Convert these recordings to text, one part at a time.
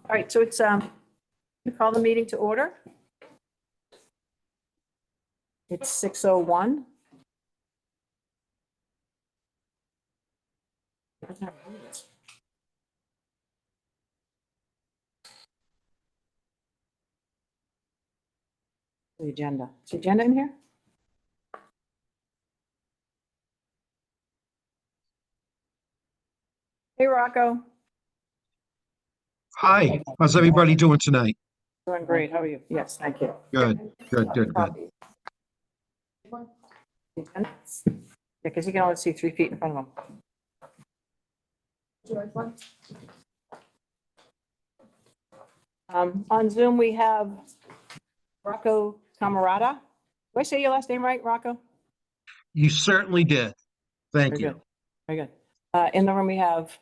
All right, so it's, we call the meeting to order. It's 6:01. The agenda. Is the agenda in here? Hey, Rocco. Hi, how's everybody doing tonight? Doing great. How are you? Yes, thank you. Good, good, good, good. Yeah, because you can only see 3 feet in front of them. On Zoom, we have Rocco Camarata. Do I say your last name right, Rocco? You certainly did. Thank Very you. good. Very good. In the room, we have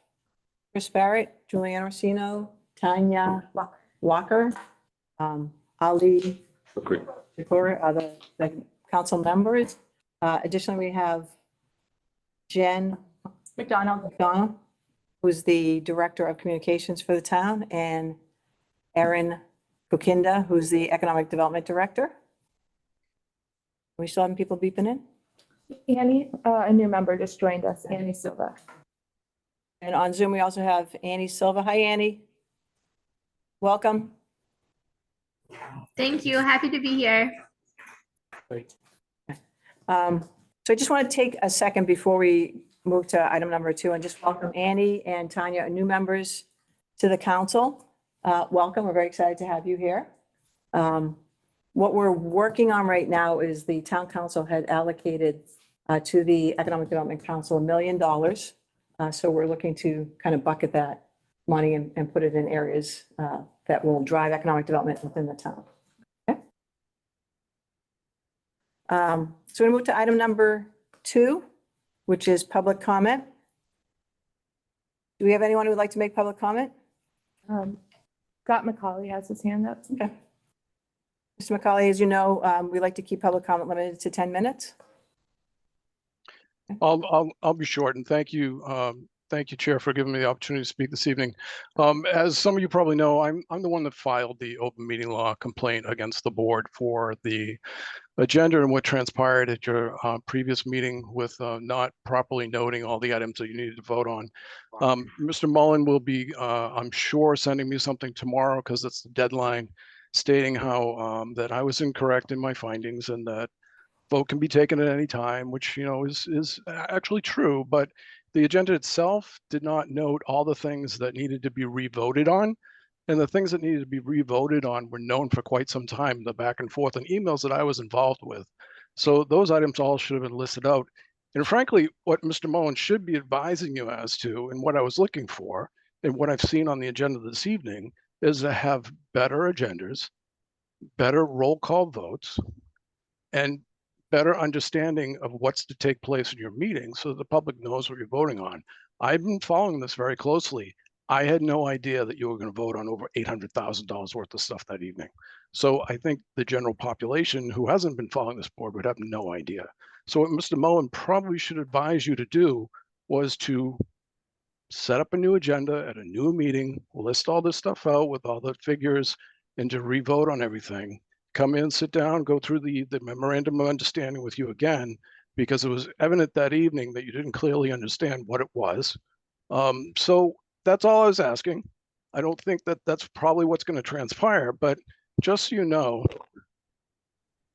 Chris Barrett, Julianne Orsino, Tanya Walker, Ali Shakur, are the council members. Additionally, we have Jen McDonald, who's the Director of Communications for the town, and Erin Kukinda, who's the Economic Development Director. We still having people beeping in? Annie, a new member just joined us, Annie Silva. And on Zoom, we also have Annie Silva. Hi, Annie. Welcome. Thank you. Happy to be here. Great. So I just want to take a second before we move to item number 2 and just welcome Annie and Tanya, new members to the council. Welcome. We're very excited to have you here. What we're working on right now is the town council had allocated to the Economic Development Council $1 million. So we're looking to kind of bucket that money and put it in areas that will drive economic development within the town. Okay. So we move to item number 2, which is public comment. Do we have anyone who would like to make public comment? Scott McCauley has his hand up. Okay. Mr. McCauley, as you know, we like to keep public comment limited to 10 minutes. I'll be short, and thank you, Chair, for giving me the opportunity to speak this evening. As some of you probably know, I'm the one that filed the open meeting law complaint against the board for the agenda and what transpired at your previous meeting with not properly noting all the items that you needed to vote on. Mr. Mullen will be, I'm sure, sending me something tomorrow because it's the deadline, stating how that I was incorrect in my findings and that vote can be taken at any time, which, you know, is actually true, but the agenda itself did not note all the things that needed to be revoted on. And the things that needed to be revoted on were known for quite some time, the back and forth and emails that I was involved with. So those items all should have been listed out. And frankly, what Mr. Mullen should be advising you as to, and what I was looking for, and what I've seen on the agenda this evening, is to have better agendas, better roll call votes, and better understanding of what's to take place in your meeting so that the public knows what you're voting on. I've been following this very closely. I had no idea that you were going to vote on over $800,000 worth of stuff that evening. So I think the general population who hasn't been following this board would have no idea. So what Mr. Mullen probably should advise you to do was to set up a new agenda at a new meeting, list all this stuff out with all the figures, and to revote on everything. Come in, sit down, go through the memorandum of understanding with you again, because it was evident that evening that you didn't clearly understand what it was. So that's all I was asking. I don't think that that's probably what's going to transpire, but just so you know,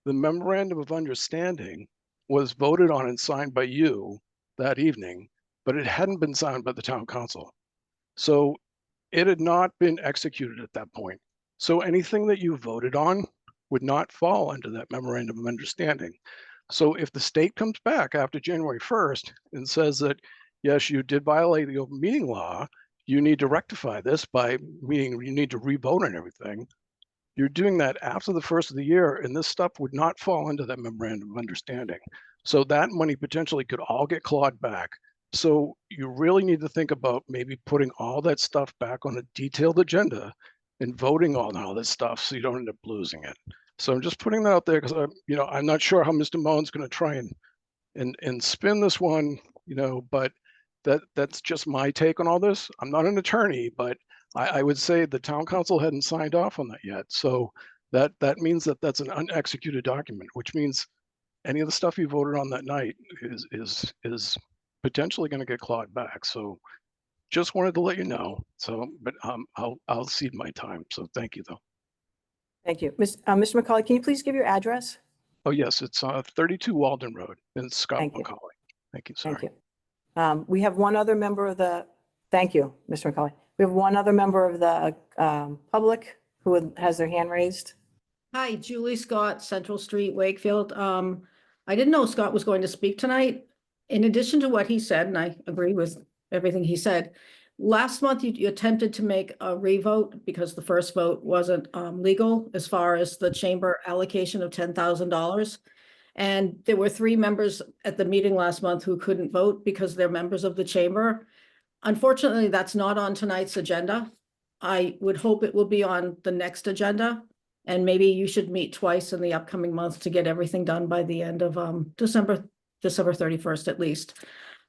the memorandum of understanding was voted on and signed by you that evening, but it hadn't been signed by the town council. So it had not been executed at that point. So anything that you voted on would not fall under that memorandum of understanding. So if the state comes back after January 1st and says that, yes, you did violate the open meeting law, you need to rectify this by meaning you need to revote on everything, you're doing that after the first of the year, and this stuff would not fall into that memorandum of understanding. So that money potentially could all get clawed back. So you really need to think about maybe putting all that stuff back on a detailed agenda and voting on all this stuff so you don't end up losing it. So I'm just putting that out there because I'm not sure how Mr. Mullen's going to try and spin this one, but that's just my take on all this. I'm not an attorney, but I would say the town council hadn't signed off on that yet. So that means that that's an unexecuted document, which means any of the stuff you voted on that night is potentially going to get clawed back. So just wanted to let you know. So, but I'll cede my time. So thank you, though. Thank you. Mr. McCauley, can you please give your address? Oh yes, it's 32 Walden Road in Scott Thank you. McCauley. Thank you. Thank Sorry. you. We have one other member of the, thank you, Mr. McCauley. We have one other member of the public who has their hand raised. Hi, Julie Scott, Central Street, Wakefield. I didn't know Scott was going to speak tonight. In addition to what he said, and I agree with everything he said, last month you attempted to make a revote because the first vote wasn't legal as far as the chamber allocation of $10,000. And there were 3 members at the meeting last month who couldn't vote because they're members of the chamber. Unfortunately, that's not on tonight's agenda. I would hope it will be on the next agenda. And maybe you should meet twice in the upcoming month to get everything done by the end of December 31st at least.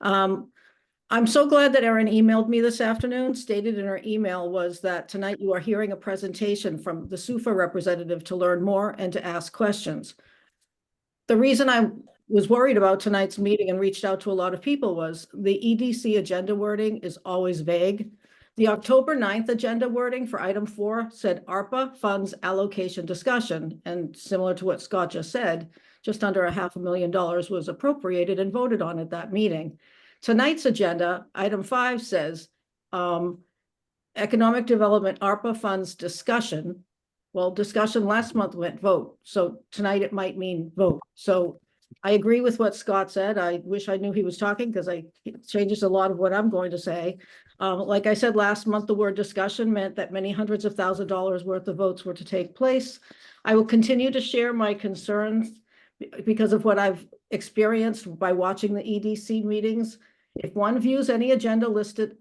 I'm so glad that Erin emailed me this afternoon. Stated in her email was that tonight you are hearing a presentation from the SUFA representative to learn more and to ask questions. The reason I was worried about tonight's meeting and reached out to a lot of people was the EDC agenda wording is always vague. The October 9th agenda wording for item 4 said ARPA funds allocation discussion. And similar to what Scott just said, just under $500,000 was appropriated and voted on at that meeting. Tonight's agenda, item 5 says economic development ARPA funds discussion. Well, discussion last month went vote. So tonight it might mean vote. So I agree with what Scott said. I wish I knew he was talking because it changes a lot of what I'm going to say. Like I said, last month, the word discussion meant that many hundreds of thousands of dollars worth of votes were to take place. I will continue to share my concerns because of what I've experienced by watching the EDC meetings. If one views any agenda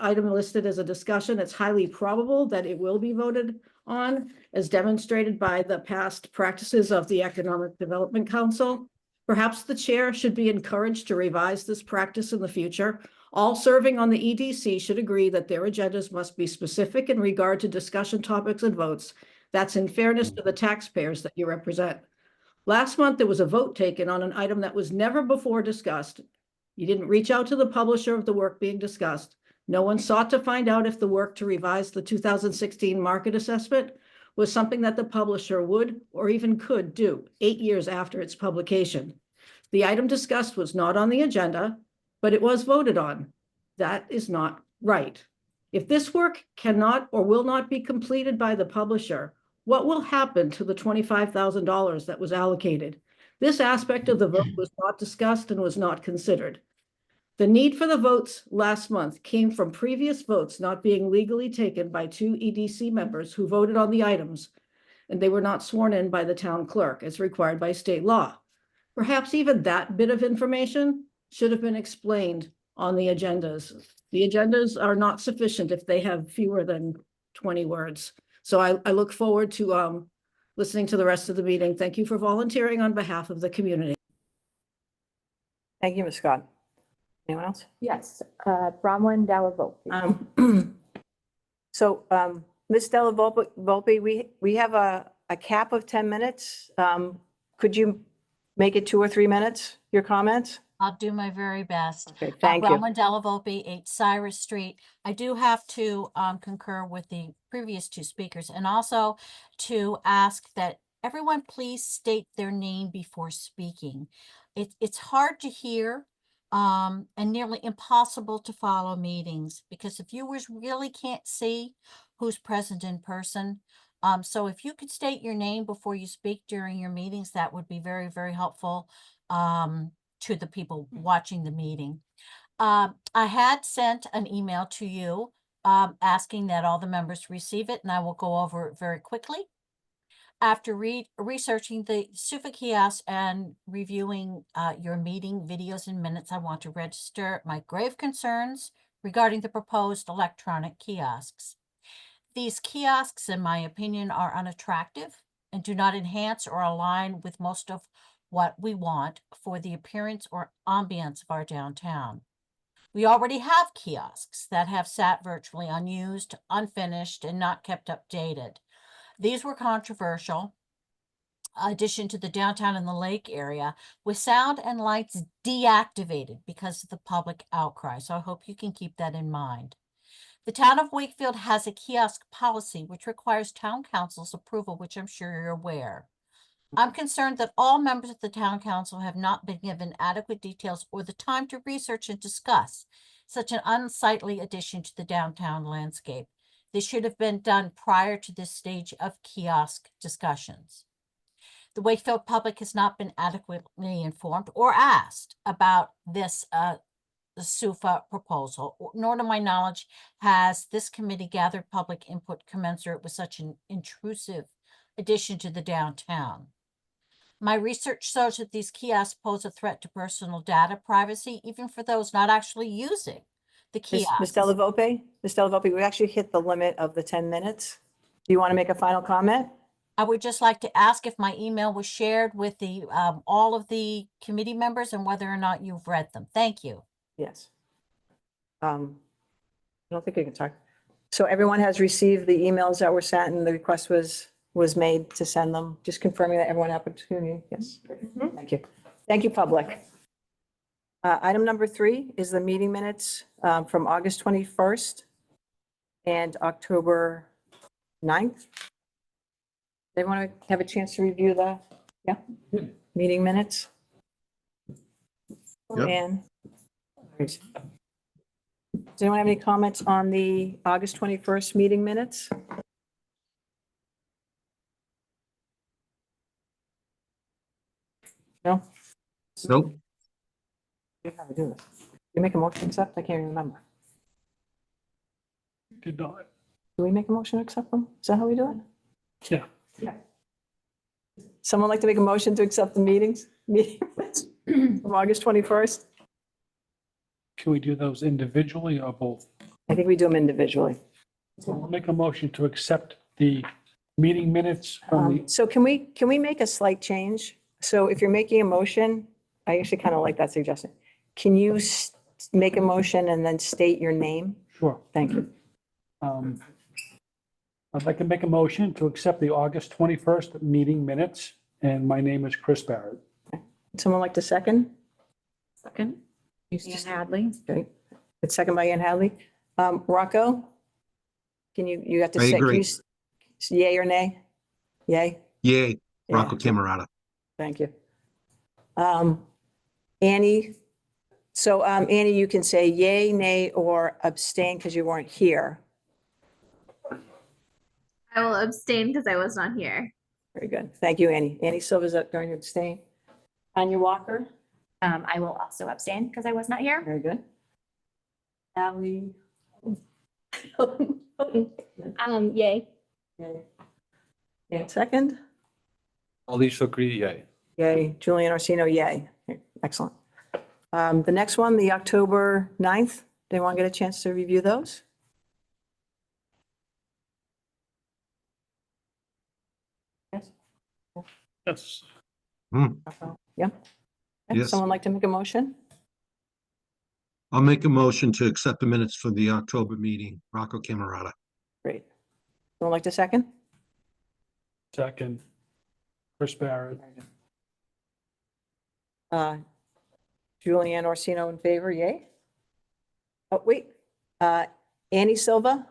item listed as a discussion, it's highly probable that it will be voted on, as demonstrated by the past practices of the Economic Development Council. Perhaps the chair should be encouraged to revise this practice in the future. All serving on the EDC should agree that their agendas must be specific in regard to discussion topics and votes. That's in fairness to the taxpayers that you represent. Last month, there was a vote taken on an item that was never before discussed. You didn't reach out to the publisher of the work being discussed. No one sought to find out if the work to revise the 2016 market assessment was something that the publisher would or even could do 8 years after its publication. The item discussed was not on the agenda, but it was voted on. That is not right. If this work cannot or will not be completed by the publisher, what will happen to the $25,000 that was allocated? This aspect of the vote was not discussed and was not considered. The need for the votes last month came from previous votes not being legally taken by 2 EDC members who voted on the items, and they were not sworn in by the town clerk as required by state law. Perhaps even that bit of information should have been explained on the agendas. The agendas are not sufficient if they have fewer than 20 words. So I look forward to listening to the rest of the meeting. Thank you for volunteering on behalf of the community. Thank you, Ms. Scott. Anyone else? Yes, Bronwyn Dalrymple. So, Ms. Della Volpe, we have a cap of 10 minutes. Could you make it 2 or 3 minutes, your comments? I'll do my very best. Okay, thank you. Bronwyn Della Volpe, 8 Cyrus Street. I do have to concur with the previous 2 speakers and also to ask that everyone please state their name before speaking. It's hard to hear and nearly impossible to follow meetings because the viewers really can't see who's present in person. So if you could state your name before you speak during your meetings, that would be very, very helpful to the people watching the meeting. I had sent an email to you asking that all the members receive it, and I will go over it very quickly. After researching the SUFA kiosk and reviewing your meeting videos and minutes, I want to register my grave concerns regarding the proposed electronic kiosks. These kiosks, in my opinion, are unattractive and do not enhance or align with most of what we want for the appearance or ambience of our downtown. We already have kiosks that have sat virtually unused, unfinished, and not kept updated. These were controversial addition to the downtown and the lake area with sound and lights deactivated because of the public outcry. So I hope you can keep that in mind. The town of Wakefield has a kiosk policy which requires town council's approval, which I'm sure you're aware. I'm concerned that all members of the town council have not been given adequate details or the time to research and discuss such an unsightly addition to the downtown landscape. This should have been done prior to this stage of kiosk discussions. The Wakefield public has not been adequately informed or asked about this SUFA proposal, nor to my knowledge has this committee gathered public input commensurate with such an intrusive addition to the downtown. My research shows that these kiosks pose a threat to personal data privacy, even for those not actually using the Ms. kiosks. Delavolpe, we actually hit the limit of the 10 minutes. Do you want to make a final comment? I would just like to ask if my email was shared with the all of the committee members and whether or not you've read them. Thank you. Yes. I don't think you can talk. So everyone has received the emails that were sent and the request was made to send them, just confirming that everyone had opportunity. Yes. Thank you. Thank you, public. Item number 3 is the meeting minutes from August 21st and October 9th. They want to have a chance to review the, meeting minutes? Yep. And does anyone have any comments on the August 21st meeting minutes? No? Nope. How to do this? You make a motion to accept? I can't even remember. Did not. Do we make a motion to accept them? Is that how we do it? Yeah. Someone like to make a motion to accept the meeting minutes from August 21st? Can we do those individually or both? I think we do them individually. I'll make a motion to accept the meeting minutes from the, So can we make a slight change? So if you're making a motion, I actually kind of like that suggestion. Can you make a motion and then state your name? sure. Thank you. I'd like to make a motion to accept the August 21st meeting minutes, and my name is Chris Barrett. Someone like to second? Second. Ian Hadley. Okay. It's second by Ann Hadley. Rocco? You have to I say, agree. Yay or nay? Yay? Yay, Yeah. Rocco Camerata. Thank you. Annie? So Annie, you can say yay, nay, or abstain because you weren't here. I will abstain because I was not here. Very good. Thank you, Annie. Annie Silva's going to abstain. Tanya Walker? I will also abstain because I was not here. Very good. Ally? Yay. And second? Alicia agree, yay. Yay. Julian Orsino, yay. Excellent. The next one, the October 9th, did anyone get a chance to review those? Yes. Yeah. Yes. Someone like to make a motion? I'll make a motion to accept the minutes for the October meeting, Rocco Camerata. Great. Someone like to second? Second, Chris Barrett. Julianne Orsino in favor, yay? Oh, wait. Annie Silva,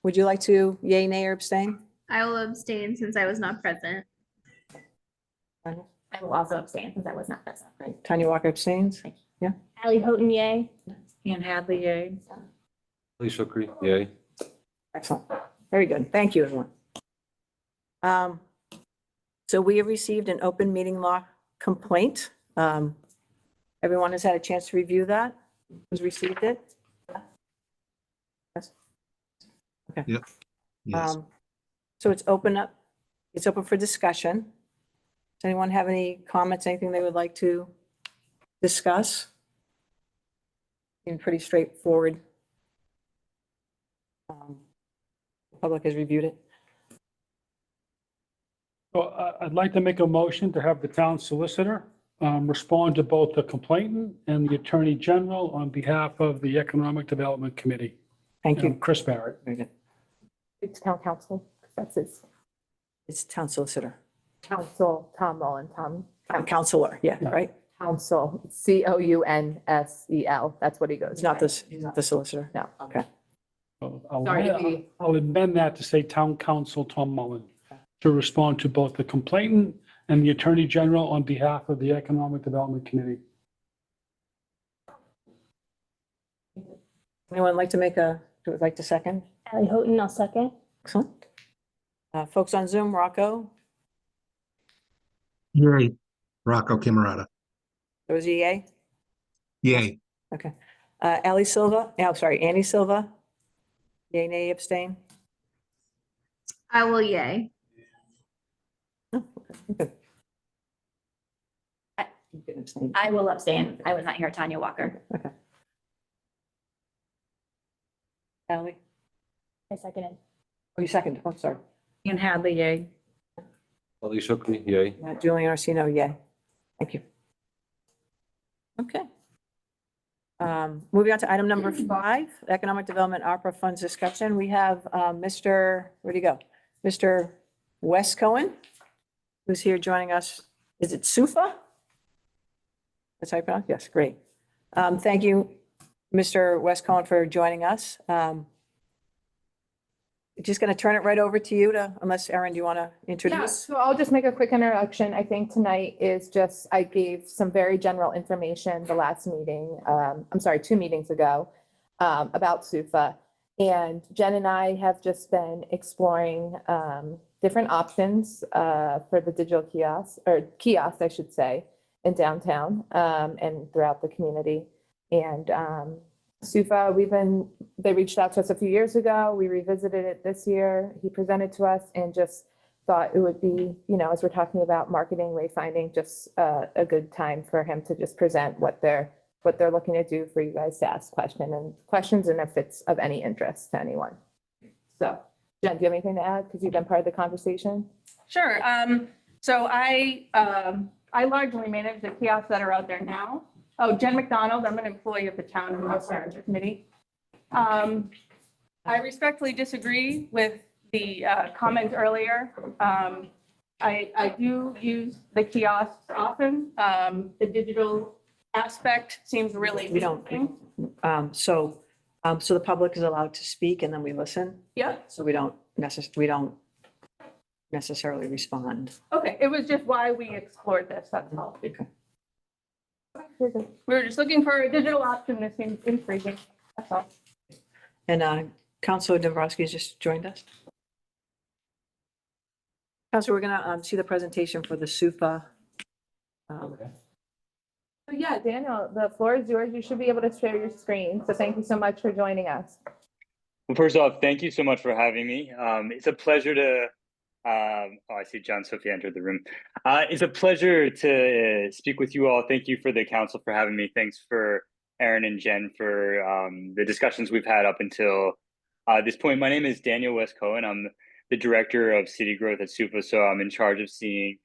would you like to yay, nay, or abstain? I will abstain since I was not present. I will also abstain since I was not present. Great. Tanya Walker abstains? Ally Houghton, yay. Ian Hadley, yay. Alicia agree, yay. Excellent. Very good. Thank you, everyone. So we have received an open meeting law complaint. Everyone has had a chance to review that? Who's received it? Yes. Okay. Yes. So it's open for discussion. Does anyone have any comments, anything they would like to discuss? Seems pretty straightforward. The public has reviewed it. So I'd like to make a motion to have the town solicitor respond to both the complainant and the Attorney General on behalf of the Economic Development Committee. Thank you. Chris Barrett. Very good. It's town council. That's his It's town solicitor, council, Tom Mullen, counselor, yeah, Yeah. right? council, COUNSEL. That's what he goes. He's not by. he's not the solicitor? No. Okay. So Sorry to be- I'll amend that to say Town Council Tom Mullen to respond to both the complainant and the Attorney General on behalf of the Economic Development Committee. Anyone would like to second? Ally Houghton, I'll second. Excellent. Folks on Zoom, Rocco, Yay. Rocco Camerata. there was a yay? Yay. Okay. Annie Silva? Yay, nay, abstain? I will yay. Oh, okay, good. You can abstain. I will abstain. I was not here, Tanya Walker. Okay. Ally? I seconded. Oh, you second. Oh, sorry. Ian Hadley, yay. Ali Shukri, yay. Julian Orsino, yay. Thank you. Okay. Moving on to item number 5, Economic Development ARPA Funds discussion. We have Mr., where'd he go? Mr. Wes Cohen, who's here joining us. Is it SUFA? That's how you pronounce it? Yes, great. Thank you, Mr. Wes Cohen, for joining us. Just going to turn it right over to you unless Erin, do you want to Yeah, introduce? so I'll just make a quick introduction. I think tonight is just, I gave some very general information the last meeting, 2 meetings ago, about SUFA. And Jen and I have just been exploring different options for the digital kiosks, I should say, in downtown and throughout the community. And SUFA, they reached out to us a few years ago. We revisited it this year. He presented to us and just thought it would be, as we're talking about marketing, wayfinding, just a good time for him to just present what they're looking to do for you guys to ask questions and if it's of any interest to anyone. So, Jen, do you have anything to add? Because you've been part of the conversation. Sure. So I largely manage the kiosks that are out there now. Oh, Jen McDonald, I'm an employee of the town and host manager committee. I respectfully disagree with the comment earlier. I do use the kiosks often. The digital aspect seems really. We don't. So the public is allowed to speak and then we listen. Yeah. So we don't necessarily respond. Okay. It was just why we explored this. That's all. Okay. We were just looking for a digital option that seems intriguing. That's all. And Councilor Dombrowski has just joined us. Councilor, we're gonna see the presentation for the SUFA. So yeah, Daniel, the floor is yours. You should be able to share your screen. So thank you so much for joining us. Well, first off, thank you so much for having me. It's a pleasure to, I see John Sophie entered the room. It's a pleasure to speak with you all. Thank you for the council for having me. Thanks for Erin and Jen for the discussions we've had up until this point. My name is Daniel West Cohen. I'm the director of city growth at SUFA. So I'm in charge of seeing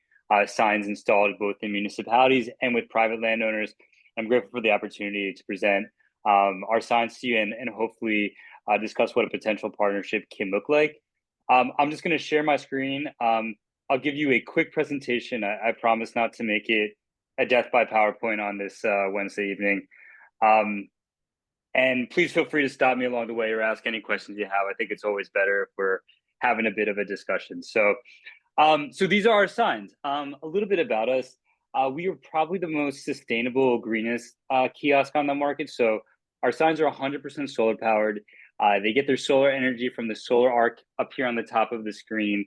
signs installed both in municipalities and with private landowners. I'm grateful for the opportunity to present our signs to you and hopefully discuss what a potential partnership can look like. I'm just going to share my screen. I'll give you a quick presentation. I promise not to make it a death by PowerPoint on this Wednesday evening. And please feel free to stop me along the way or ask any questions you have. I think it's always better if we're having a bit of a discussion. So these are our signs. A little bit about us. We are probably the most sustainable, greenest kiosk on the market. So our signs are 100% solar powered. They get their solar energy from the solar arc up here on the top of the screen.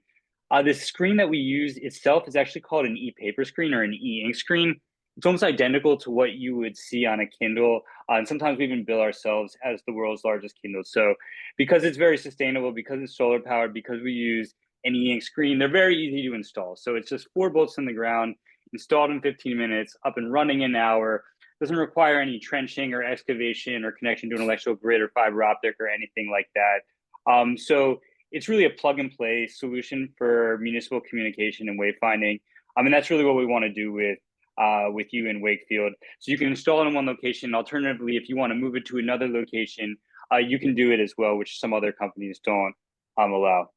The screen that we use itself is actually called an e-paper screen or an e-ink screen. It's almost identical to what you would see on a Kindle. And sometimes we even bill ourselves as the world's largest Kindle. So because it's very sustainable, because it's solar powered, because we use an e-ink screen, they're very easy to install. So it's just 4 bolts in the ground, installed in 15 minutes, up and running in an hour. Doesn't require any trenching or excavation or connection to an electrical grid or fiber optic or anything like that. So it's really a plug and play solution for municipal communication and wayfinding. And that's really what we want to do with with you in Wakefield. So you can install it in one location. Alternatively, if you want to move it to another location, you can do it as well, which some other companies don't allow.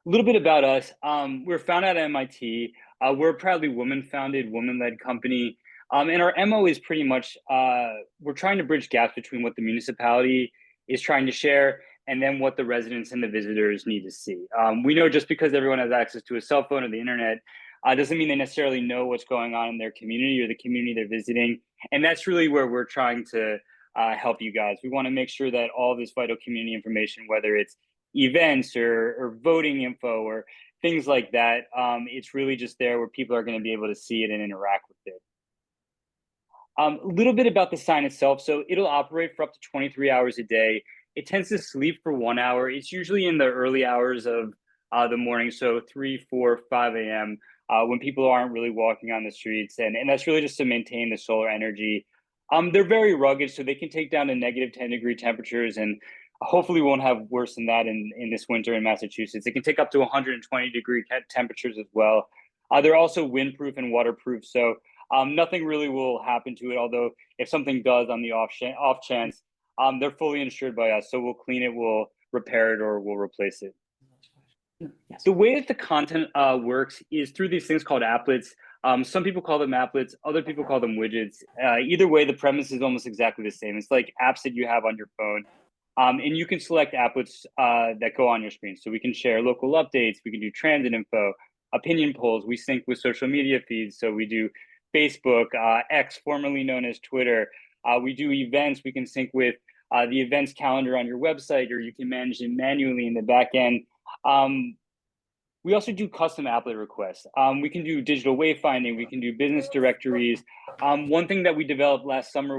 A little bit about us. We're founded at MIT. We're a proudly woman-founded, woman-led company. And our MO is pretty much, we're trying to bridge gaps between what the municipality is trying to share and then what the residents and the visitors need to see. We know just because everyone has access to a cell phone or the internet, doesn't mean they necessarily know what's going on in their community or the community they're visiting. And that's really where we're trying to help you guys. We want to make sure that all this vital community information, whether it's events or voting info or things like that, it's really just there where people are going to be able to see it and interact with it. A little bit about the sign itself. So it'll operate for up to 23 hours a day. It tends to sleep for 1 hour. It's usually in the early hours of the morning, so 3, 4, 5 a.m. When people aren't really walking on the streets. And that's really just to maintain the solar energy. They're very rugged, so they can take down to -10-degree temperatures, and hopefully won't have worse than that in this winter in Massachusetts. It can take up to 120-degree temperatures as well. They're also windproof and waterproof, so nothing really will happen to it. Although if something does on the off chance, they're fully insured by us. So we'll clean it, we'll repair it, or we'll replace it. The way that the content works is through these things called applets. Some people call them applets, other people call them widgets. Either way, the premise is almost exactly the same. It's like apps that you have on your phone. And you can select applets that go on your screen. So we can share local updates, we can do transit info, opinion polls, we sync with social media feeds. So we do Facebook, X, formerly known as Twitter. We do events, we can sync with the events calendar on your website, or you can manage it manually in the back end. We also do custom applet requests. We can do digital wayfinding, we can do business directories. One thing that we developed last summer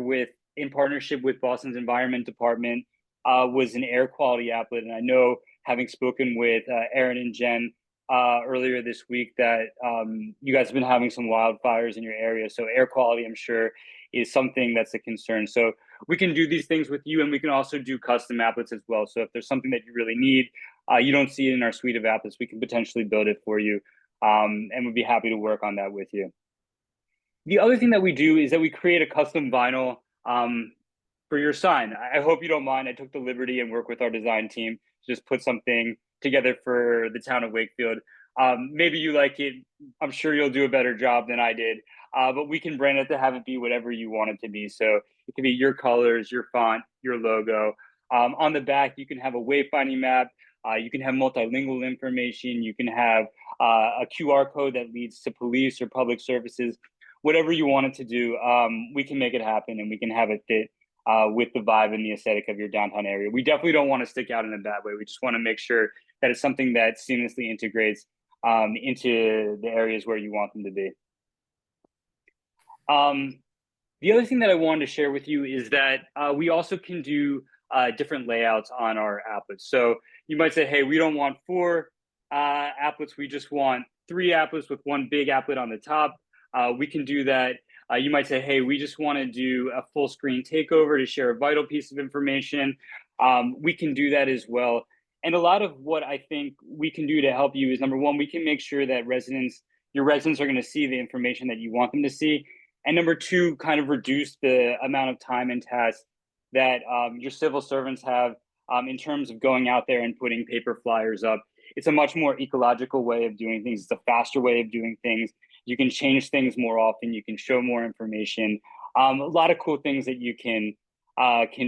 in partnership with Boston's Environment Department was an air quality applet. And I know, having spoken with Aaron and Jen earlier this week, that you guys have been having some wildfires in your area. So air quality, I'm sure, is something that's a concern. So we can do these things with you, and we can also do custom applets as well. So if there's something that you really need, you don't see it in our suite of applets, we can potentially build it for you, and we'd be happy to work on that with you. The other thing that we do is that we create a custom vinyl for your sign. I hope you don't mind. I took the liberty and work with our design team to just put something together for the town of Wakefield. Maybe you like it. I'm sure you'll do a better job than I did. But we can brand it to have it be whatever you want it to be. So it can be your colors, your font, your logo. On the back, you can have a wayfinding map. You can have multilingual information. You can have a QR code that leads to police or public services. Whatever you want it to do, we can make it happen, and we can have it fit with the vibe and the aesthetic of your downtown area. We definitely don't want to stick out in a bad way. We just want to make sure that it's something that seamlessly integrates into the areas where you want them to be. The other thing that I wanted to share with you is that we also can do different layouts on our applets. So you might say, hey, we don't want 4 applets, we just want 3 applets with one big applet on the top. We can do that. You might say, hey, we just want to do a full screen takeover to share a vital piece of information. We can do that as well. And a lot of what I think we can do to help you is, number one, we can make sure that your residents are going to see the information that you want them to see. And number two, kind of reduce the amount of time and tasks that your civil servants have in terms of going out there and putting paper flyers up. It's a much more ecological way of doing things. It's a faster way of doing things. You can change things more often. You can show more information. A lot of cool things that you can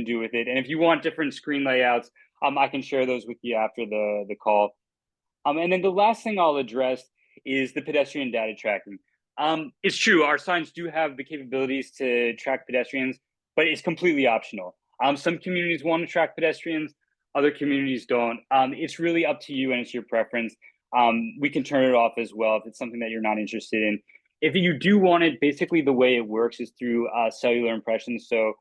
do with it. And if you want different screen layouts, I can share those with you after the call. And then the last thing I'll address is the pedestrian data tracking. It's true, our signs do have the capabilities to track pedestrians, but it's completely optional. Some communities want to track pedestrians, other communities don't. It's really up to you, and it's your preference. We can turn it off as well if it's something that you're not interested in. If you do want it, basically the way it works is through cellular impressions. So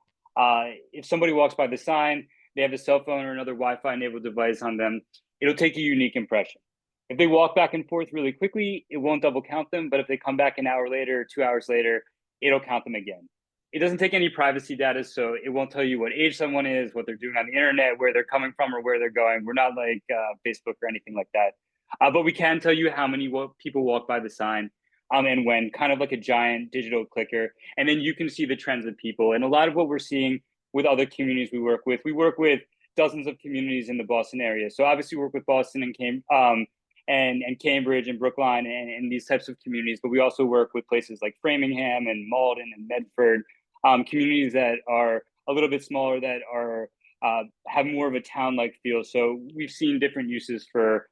if somebody walks by the sign, they have a cell phone or another Wi-Fi enabled device on them, it'll take a unique impression. If they walk back and forth really quickly, it won't double count them. But if they come back an hour later, 2 hours later, it'll count them again. It doesn't take any privacy data, so it won't tell you what age someone is, what they're doing on the internet, where they're coming from, or where they're going. We're not like Facebook or anything like that. But we can tell you how many people walk by the sign. and when, kind of like a giant digital clicker. And then you can see the trends of people. And a lot of what we're seeing with other communities we work with dozens of communities in the Boston area. So obviously we work with Boston and Cambridge and Brookline and these types of communities, but we also work with places like Framingham and Malden and Medford, communities that are a little bit smaller, that are have more of a town-like feel. So we've seen different uses for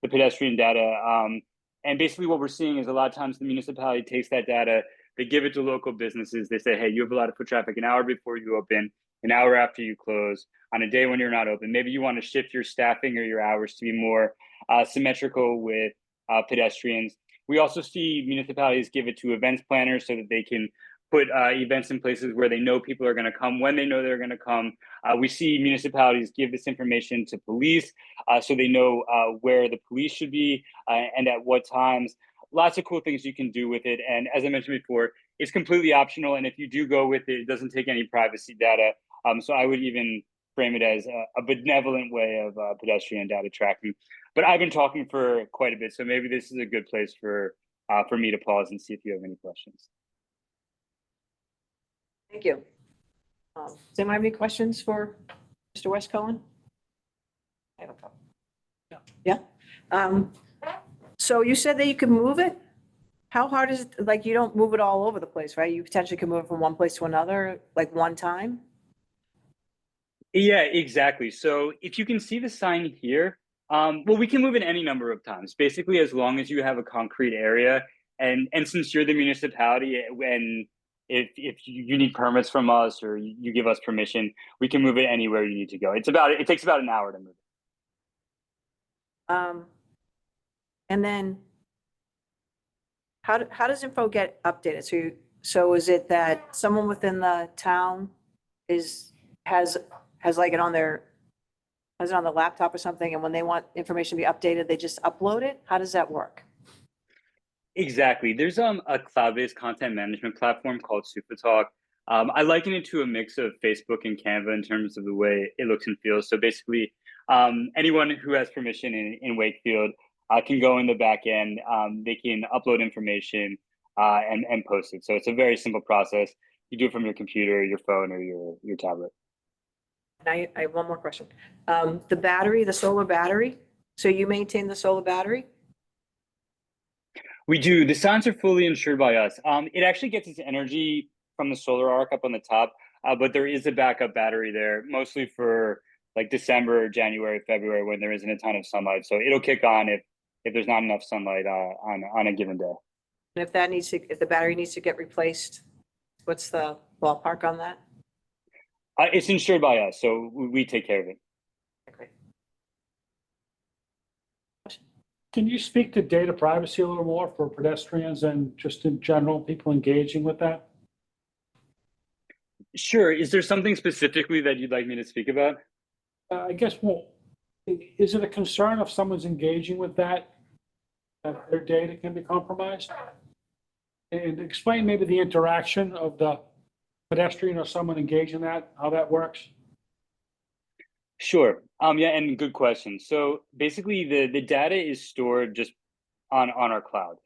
the pedestrian data. And basically what we're seeing is a lot of times the municipality takes that data, they give it to local businesses. They say, hey, you have a lot of foot traffic an hour before you open, an hour after you close, on a day when you're not open. Maybe you want to shift your staffing or your hours to be more symmetrical with pedestrians. We also see municipalities give it to events planners so that they can put events in places where they know people are going to come when they know they're going to come. We see municipalities give this information to police so they know where the police should be and at what times. Lots of cool things you can do with it. And as I mentioned before, it's completely optional. And if you do go with it, it doesn't take any privacy data. So I would even frame it as a benevolent way of pedestrian data tracking. But I've been talking for quite a bit, so maybe this is a good place for me to pause and see if you have any questions. Thank you. Does anyone have any questions for Mr. West Cohen? I have a couple. Yeah. So you said that you could move it? How hard is it? Like, you don't move it all over the place, right? You potentially can move it from one place to another, like one time? Yeah, exactly. So if you can see the sign here, well, we can move it any number of times, basically, as long as you have a concrete area. And since you're the municipality, and if you need permits from us or you give us permission, we can move it anywhere you need to go. It takes about an hour to move it. And then how does info get updated? So is it that someone within the town has like it on has it on the laptop or something, and when they want information to be updated, they just upload it? How does that work? Exactly. There's a cloud-based content management platform called SuperTalk. I liken it to a mix of Facebook and Canva in terms of the way it looks and feels. So basically, anyone who has permission in Wakefield can go in the back end. They can upload information and post it. So it's a very simple process. You do it from your computer, your phone, or your tablet. And I have one more question. The battery, the solar battery, so you maintain the solar battery? We do. The signs are fully insured by us. It actually gets its energy from the solar arc up on the top, but there is a backup battery there, mostly for like December, January, February, when there isn't a ton of sunlight. So it'll kick on if there's not enough sunlight on a given day. And if the battery needs to get replaced, what's the ballpark on that? It's insured by us, so we take care of it. Okay. Can you speak to data privacy a little more for pedestrians and just in general, people engaging with that? Sure. Is there something specifically that you'd like me to speak about? I guess, well, is it a concern if someone's engaging with that their data can be compromised? And explain maybe the interaction of the pedestrian or someone engaging in that, how that works. Sure. Yeah, and good question. So basically, the data is stored just on our cloud.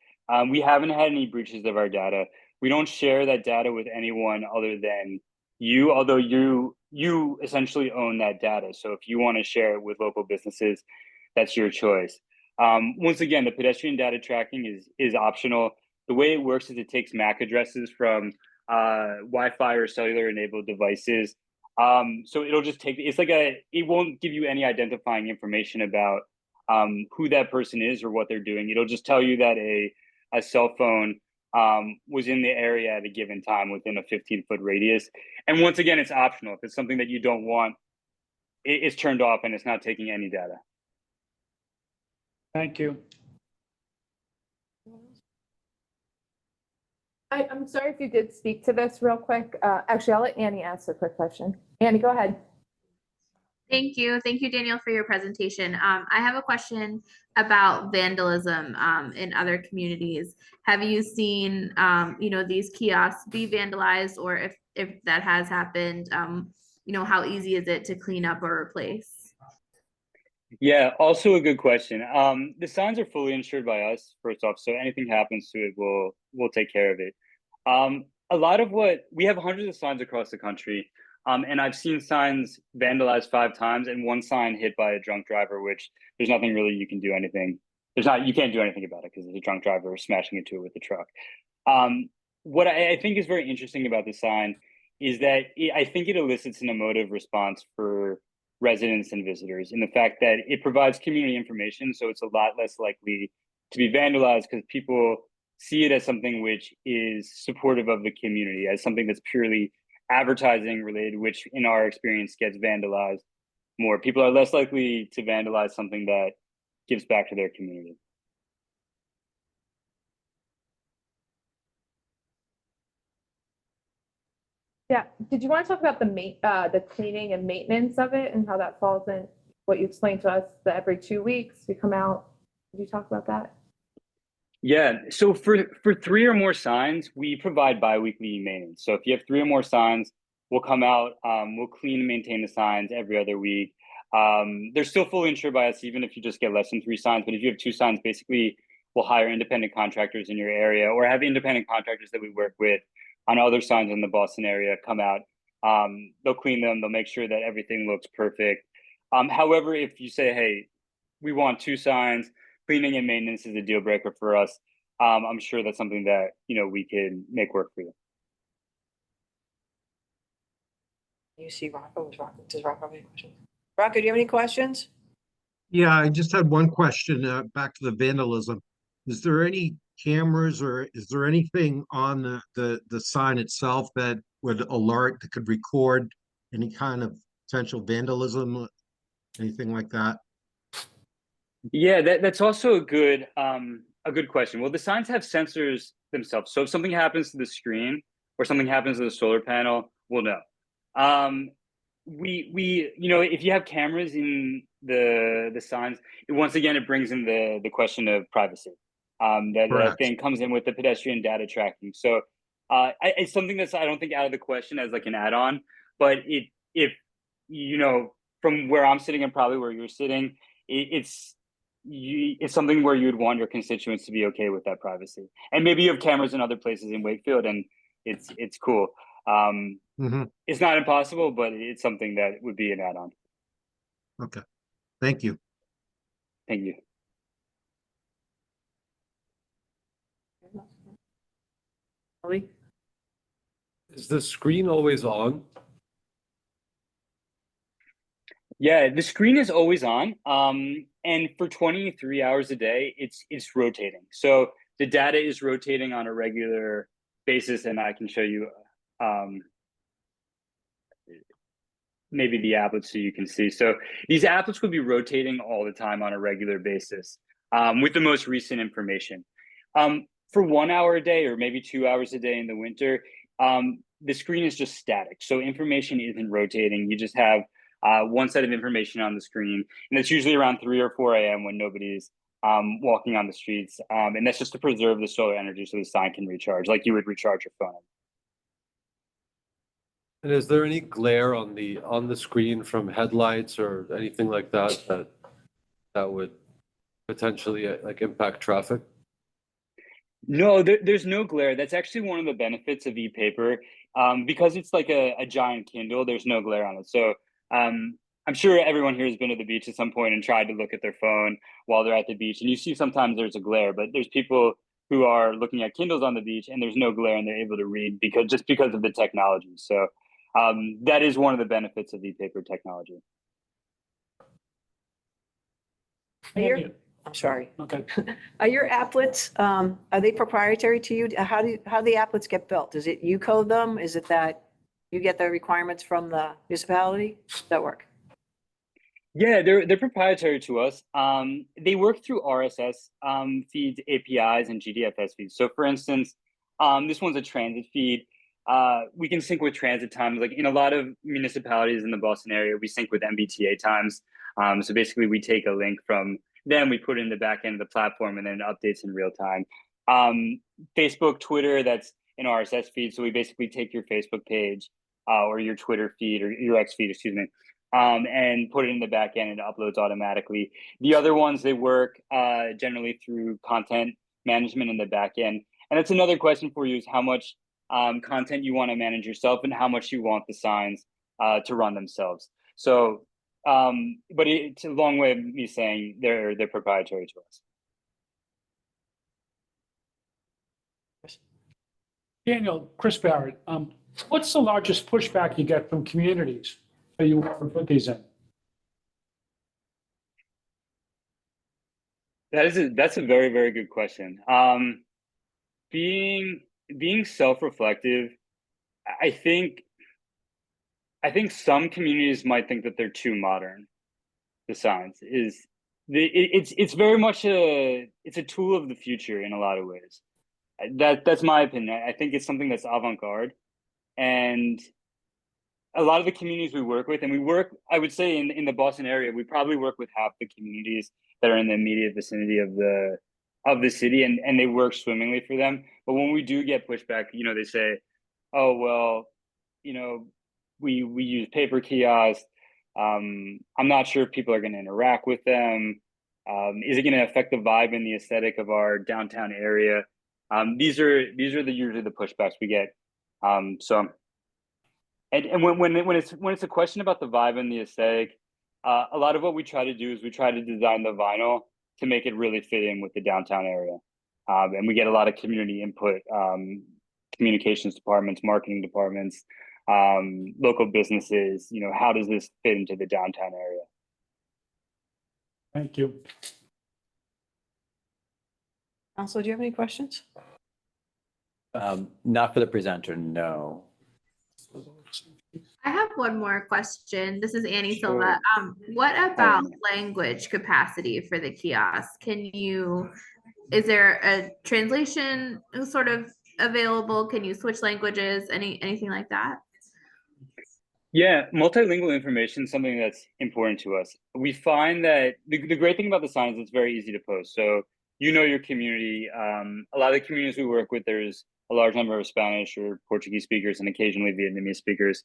We haven't had any breaches of our data. We don't share that data with anyone other than you, although you essentially own that data. So if you want to share it with local businesses, that's your choice. Once again, the pedestrian data tracking is optional. The way it works is it takes MAC addresses from Wi-Fi or cellular enabled devices. So it'll just take, it won't give you any identifying information about who that person is or what they're doing. It'll just tell you that a cell phone was in the area at a given time within a 15-foot radius. And once again, it's optional. If it's something that you don't want, it's turned off and it's not taking any data. Thank you. I'm sorry if you did speak to this real quick. Actually, I'll let Annie ask a quick question. Annie, go ahead. Thank you. Thank you, Daniel, for your presentation. I have a question about vandalism in other communities. Have you seen, these kiosks be vandalized, or if that has happened, how easy is it to clean up or replace? Yeah, also a good question. The signs are fully insured by us, first off, so anything happens to it, we'll take care of it. A lot of what we have hundreds of signs across the country, and I've seen signs vandalized 5 times and one sign hit by a drunk driver, which there's nothing really you can do anything. You can't do anything about it because there's a drunk driver smashing into it with the truck. What I think is very interesting about the sign is that I think it elicits an emotive response for residents and visitors in the fact that it provides community information. So it's a lot less likely to be vandalized because people see it as something which is supportive of the community, as something that's purely advertising related, which in our experience gets vandalized more. People are less likely to vandalize something that gives back to their community. Yeah, did you want to talk about the cleaning and maintenance of it and how that falls in, what you explained to us, that every 2 weeks we come out? Did you talk about that? Yeah, so for 3 or more signs, we provide biweekly maintenance. So if you have 3 or more signs, we'll come out, we'll clean and maintain the signs every other week. They're still fully insured by us, even if you just get less than 3 signs. But if you have 2 signs, basically we'll hire independent contractors in your area or have independent contractors that we work with on other signs in the Boston area come out. They'll clean them, they'll make sure that everything looks perfect. However, if you say, hey, we want 2 signs, cleaning and maintenance is a deal breaker for us. I'm sure that's something that we can make work for you. You see Rocco, does Rocco have any questions? Rocco, do you have any questions? Yeah, I just had one question, back to the vandalism. Is there any cameras or is there anything on the sign itself that would alert, that could record any kind of potential vandalism, anything like that? Yeah, that's also a good question. Well, the signs have sensors themselves. So if something happens to the screen or something happens to the solar panel, we'll know. We if you have cameras in the signs, once again it brings in the question of privacy. That Correct. thing comes in with the pedestrian data tracking. So it's something that's, I don't think, out of the question as like an add-on, but if from where I'm sitting and probably where you're sitting, it's something where you'd want your constituents to be okay with that privacy. And maybe you have cameras in other places in Wakefield and it's cool. It's not impossible, but it's something that would be an add-on. Okay, thank you. Thank you. Ellie? Is the screen always on? Yeah, the screen is always on. And for 23 hours a day, it's rotating. So the data is rotating on a regular basis, and I can show you maybe the applets so you can see. So these applets would be rotating all the time on a regular basis with the most recent information. For 1 hour a day or maybe 2 hours a day in the winter, the screen is just static. So information isn't rotating. You just have one set of information on the screen, and it's usually around 3 or 4 a.m. when nobody's walking on the streets. And that's just to preserve the solar energy so the sign can recharge like you would recharge your phone. And is there any glare on the screen from headlights or anything like that that would potentially like impact traffic? No, there's no glare. That's actually one of the benefits of e-paper. Because it's like a giant Kindle, there's no glare on it. So I'm sure everyone here has been to the beach at some point and tried to look at their phone while they're at the beach. And you see sometimes there's a glare, but there's people who are looking at Kindles on the beach and there's no glare and they're able to read because of the technology. So that is one of the benefits of e-paper technology. I'm sorry. Okay. Are your applets, are they proprietary to you? How do the applets get built? Is it you code them? Is it that you get the requirements from the municipality? How does that work? Yeah, they're proprietary to us. They work through RSS feeds, APIs, and GDFS feeds. So for instance, this one's a transit feed. We can sync with transit times. Like in a lot of municipalities in the Boston area, we sync with MBTA times. So basically we take a link from them, we put it in the back end of the platform, and then it updates in real time. Facebook, Twitter, that's an RSS feed. So we basically take your Facebook page or your Twitter feed or your X feed, excuse me. and put it in the back end and it uploads automatically. The other ones, they work generally through content management in the back end. And that's another question for you, is how much content you want to manage yourself and how much you want the signs to run themselves. So, but it's a long way of me saying they're proprietary to us. Daniel, Chris Barrett, what's the largest pushback you get from communities that you want to put these in? That's a very, very good question. Being self-reflective, I think some communities might think that they're too modern. The signs it's very much it's a tool of the future in a lot of ways. That's my opinion. I think it's something that's avant-garde, and a lot of the communities we work with, and we work, I would say in the Boston area, we probably work with half the communities that are in the immediate vicinity of the city, and they work swimmingly for them. But when we do get pushback, they say, oh, well, we use paper kiosks. I'm not sure if people are going to interact with them. Is it going to affect the vibe and the aesthetic of our downtown area? These are usually the pushbacks we get. So, and when it's a question about the vibe and the aesthetic, a lot of what we try to do is we try to design the vinyl to make it really fit in with the downtown area, and we get a lot of community input, communications departments, marketing departments, local businesses. How does this fit into the downtown area? Thank you. Council, do you have any questions? Not for the presenter, no. I have one more question. This is Annie Sure. Silva. What about language capacity for the kiosk? Is there a translation sort of available? Can you switch languages? Anything like that? Yeah, multilingual information is something that's important to us. We find that the great thing about the sign is it's very easy to post. So your community. A lot of the communities we work with, there's a large number of Spanish or Portuguese speakers and occasionally Vietnamese speakers.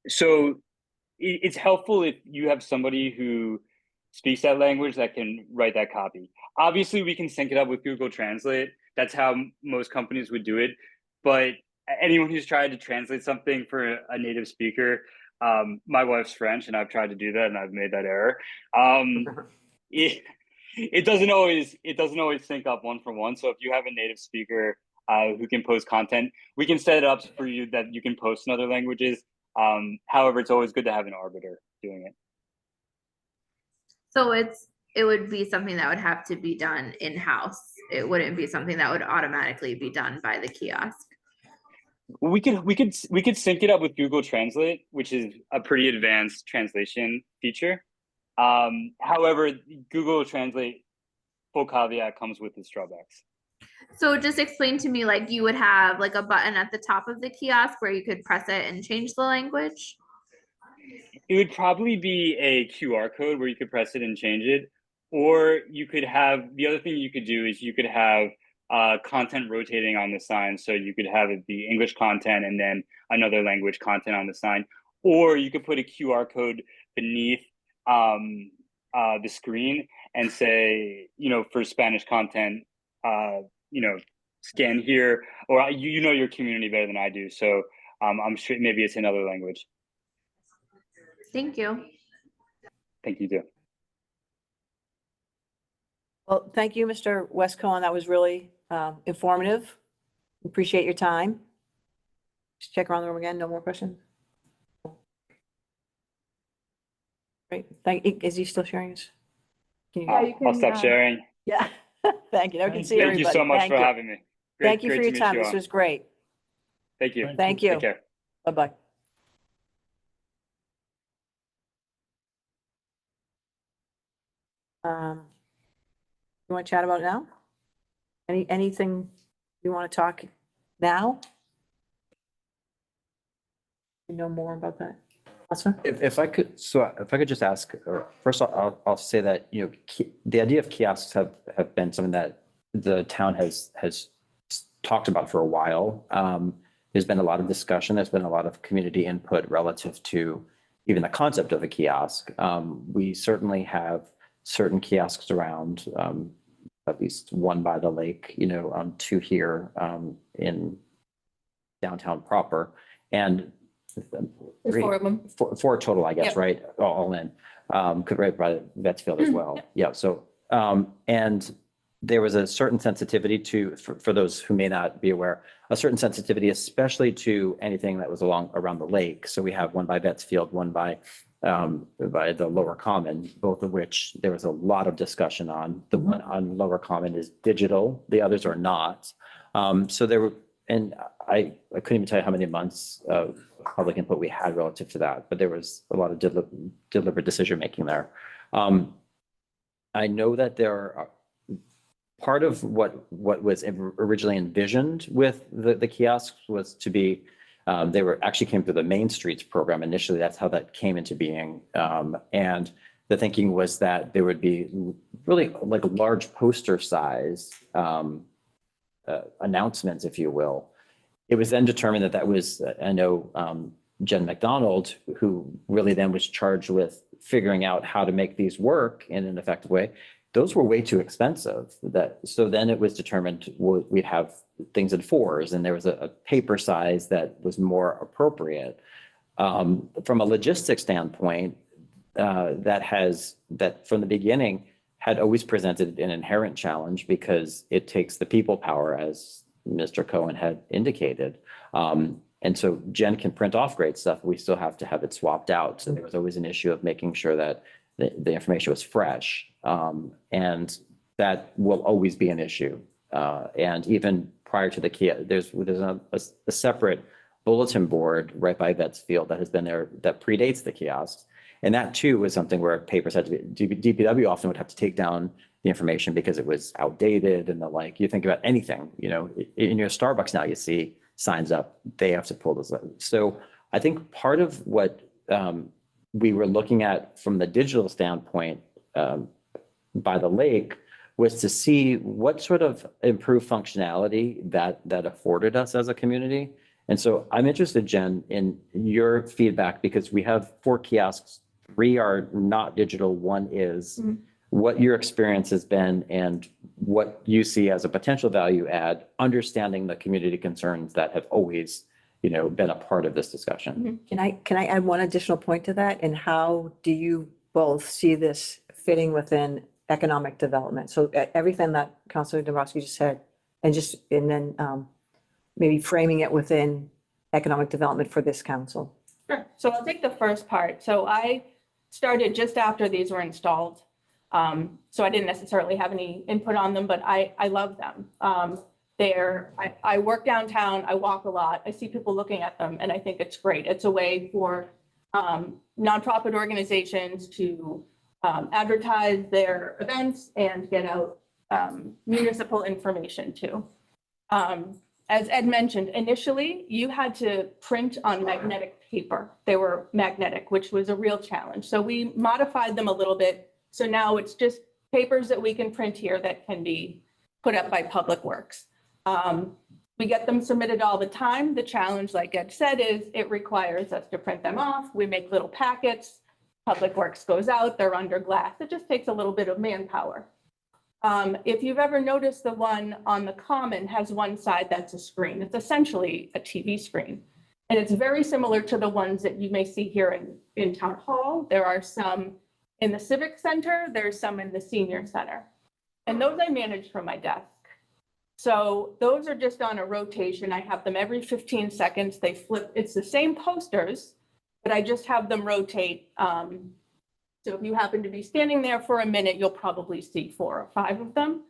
So it's helpful if you have somebody who speaks that language that can write that copy. Obviously, we can sync it up with Google Translate. That's how most companies would do it. But anyone who's tried to translate something for a native speaker, my wife's French, and I've tried to do that, and I've made that error. It doesn't always sync up one for one. So if you have a native speaker who can post content, we can set it up for you that you can post in other languages. However, it's always good to have an arbiter doing it. So it would be something that would have to be done in-house. It wouldn't be something that would automatically be done by the kiosk. We could sync it up with Google Translate, which is a pretty advanced translation feature. However, Google Translate, full caveat, comes with its drawbacks. So just explain to me, like you would have like a button at the top of the kiosk where you could press it and change the language? It would probably be a QR code where you could press it and change it. Or you could have, the other thing you could do is you could have content rotating on the sign. So you could have it be English content and then another language content on the sign. Or you could put a QR code beneath the screen and say, for Spanish content, scan here, or your community better than I do. So I'm sure maybe it's another language. Thank you. Thank you too. Well, thank you, Mr. Westcon. That was really informative. Appreciate your time. Just check around the room again. No more questions? Great. Is he still sharing his? Can you? Yeah, you I'll can, stop sharing. Yeah. Thank you. Now we can see Thank everybody. you so much Thank for you. having me. Thank you for great your to meet time. you This all. was great. Thank you. Thank you. Take care. Bye-bye. You want to chat about it now? Anything you want to talk now? You know more about that? Austin? If I could just ask, or first I'll say that, the idea of kiosks have been something that the town has talked about for a while. There's been a lot of discussion. There's been a lot of community input relative to even the concept of a kiosk. We certainly have certain kiosks around, at least one by the lake, two here in downtown proper. And There's 4 of them. four total, I guess, Yep. right? All in. Could right by Vetsfield as well. Yeah. So, and there was a certain sensitivity for those who may not be aware, a certain sensitivity, especially to anything that was around the lake. So we have one by Vetsfield, one by the Lower Common, both of which there was a lot of discussion on. The one on Lower Common is digital, the others are not. So there were, and I couldn't even tell you how many months of public input we had relative to that, but there was a lot of deliberate decision-making there. I know that there are part of what was originally envisioned with the kiosks was to be, they were actually came through the Main Streets program. Initially, that's how that came into being. And the thinking was that there would be really like a large poster size announcements, if you will. It was then determined that that was, I know Jen McDonald, who really then was charged with figuring out how to make these work in an effective way. Those were way too expensive. So then it was determined we'd have things in 4s, and there was a paper size that was more appropriate. From a logistics standpoint, that from the beginning had always presented an inherent challenge because it takes the people power, as Mr. Cohen had indicated. And so Jen can print off great stuff. We still have to have it swapped out. So there was always an issue of making sure that the information was fresh. And that will always be an issue. And even prior to the kiosk, there's a separate bulletin board right by Vetsfield that has been there that predates the kiosks. And that too was something where papers had to be, DPW often would have to take down the information because it was outdated and the like. You think about anything, in your Starbucks now, you see signs up, they have to pull those up. So I think part of what we were looking at from the digital standpoint by the lake was to see what sort of improved functionality that afforded us as a community. And so I'm interested, Jen, in your feedback because we have 4 kiosks, 3 are not digital, 1 is. Mm-hmm. What your experience has been and what you see as a potential value add, understanding the community concerns that have always, been a part of this discussion. Can I add one additional point to that? And how do you both see this fitting within economic development? So everything that Councilor Dombrowski just said, and then maybe framing it within economic development for this council. Sure. So I'll take the first part. So I started just after these were installed. So I didn't necessarily have any input on them, but I love them. I work downtown, I walk a lot, I see people looking at them, and I think it's great. It's a way for nonprofit organizations to advertise their events and get out municipal information too. As Ed mentioned, initially you had to print on magnetic paper. They were magnetic, which was a real challenge. So we modified them a little bit. So now it's just papers that we can print here that can be put up by Public Works. We get them submitted all the time. The challenge, like Ed said, is it requires us to print them off. We make little packets. Public Works goes out, they're under glass. It just takes a little bit of manpower. If you've ever noticed, the one on the Common has one side that's a screen. It's essentially a TV screen. And it's very similar to the ones that you may see here in Town Hall. There are some in the Civic Center, there's some in the Senior Center. And those I manage from my desk. So those are just on a rotation. I have them every 15 seconds. They flip. It's the same posters, but I just have them rotate. So if you happen to be standing there for a minute, you'll probably see 4 or 5 of them.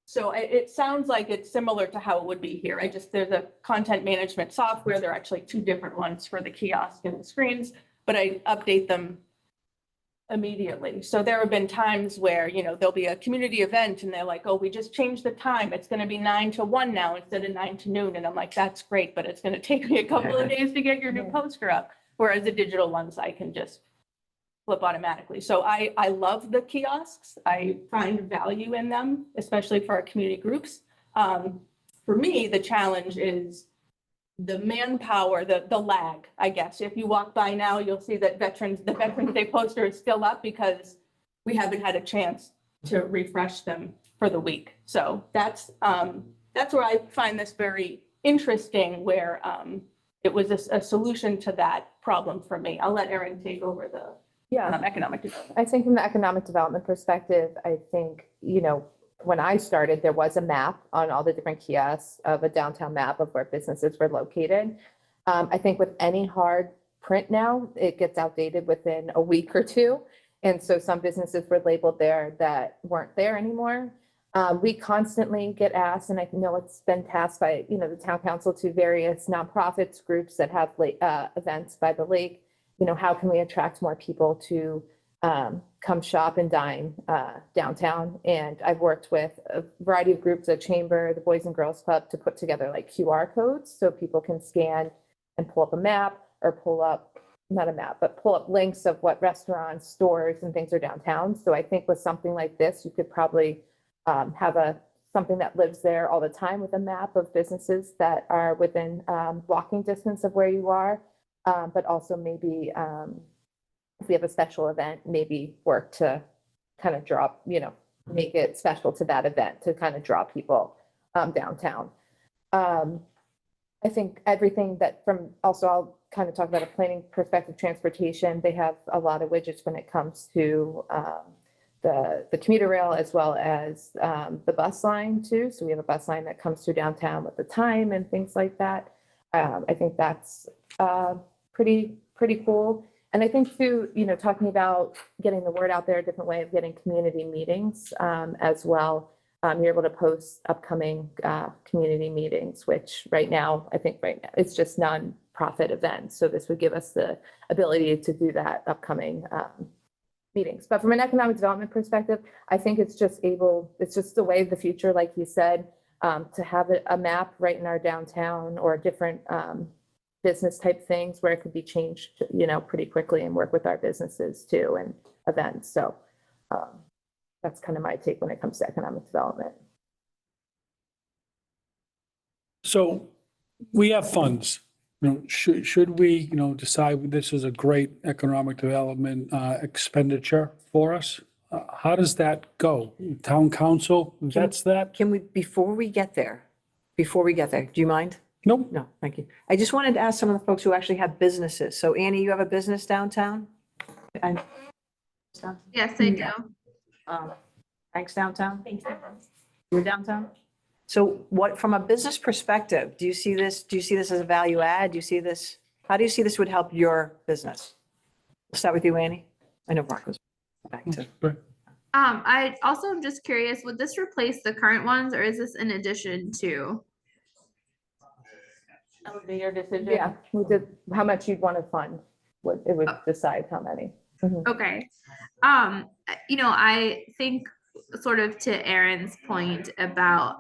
So it sounds like it's similar to how it would be here. There's a content management software. There are actually 2 different ones for the kiosk and the screens, but I update them immediately. So there have been times where, there'll be a community event and they're like, oh, we just changed the time. It's going to be 9 to 1 now instead of 9 to noon. And I'm like, that's great, but it's going to take me a couple of days to get your new poster up. Whereas the digital ones, I can just flip automatically. So I love the kiosks. I find value in them, especially for our community groups. For me, the challenge is the manpower, the lag, I guess. If you walk by now, you'll see that the Veterans Day poster is still up because we haven't had a chance to refresh them for the week. So that's where I find this very interesting, where it was a solution to that problem for me. I'll let Erin take over the economic development. I think from the economic development perspective, I think, when I started, there was a map on all the different kiosks of a downtown map of where businesses were located. I think with any hard print now, it gets outdated within a week or two. And so some businesses were labeled there that weren't there anymore. We constantly get asked, and I know it's been tasked by, the town council to various nonprofits, groups that have events by the lake. How can we attract more people to come shop and dine downtown? And I've worked with a variety of groups, the Chamber, the Boys and Girls Club, to put together like QR codes so people can scan and pull up a map, or pull up links of what restaurants, stores, and things are downtown. So I think with something like this, you could probably have something that lives there all the time with a map of businesses that are within walking distance of where you are. But also maybe if we have a special event, maybe work to kind of draw, make it special to that event to kind of draw people downtown. I think everything I'll kind of talk about a planning perspective, transportation. They have a lot of widgets when it comes to the commuter rail, as well as the bus line too. So we have a bus line that comes through downtown with the time and things like that. I think that's pretty cool. And I think too, talking about getting the word out there, a different way of getting community meetings as well. You're able to post upcoming community meetings, which right now it's just nonprofit events. So this would give us the ability to do that upcoming meetings. But from an economic development perspective, I think it's just the way of the future, like you said, to have a map right in our downtown, or different business type things where it could be changed, pretty quickly, and work with our businesses too, and events. So that's kind of my take when it comes to economic development. So we have funds, should we, decide this is a great economic development expenditure for us? How does that go? Town council vets that? Can we, before we get there, do you mind? Nope. No, thank you. I just wanted to ask some of the folks who actually have businesses. So Annie, you have a business downtown? Yes, I do. Thanks downtown? You're downtown? So what, from a business perspective, do you see this as a value add? How do you see this would help your business? We'll start with you, Annie. I know Brock was back to. I also am just curious, would this replace the current ones, or is this in addition to? That would be your decision. Yeah, how much you'd want to fund, it would decide how many. Okay. I think, sort of to Erin's point about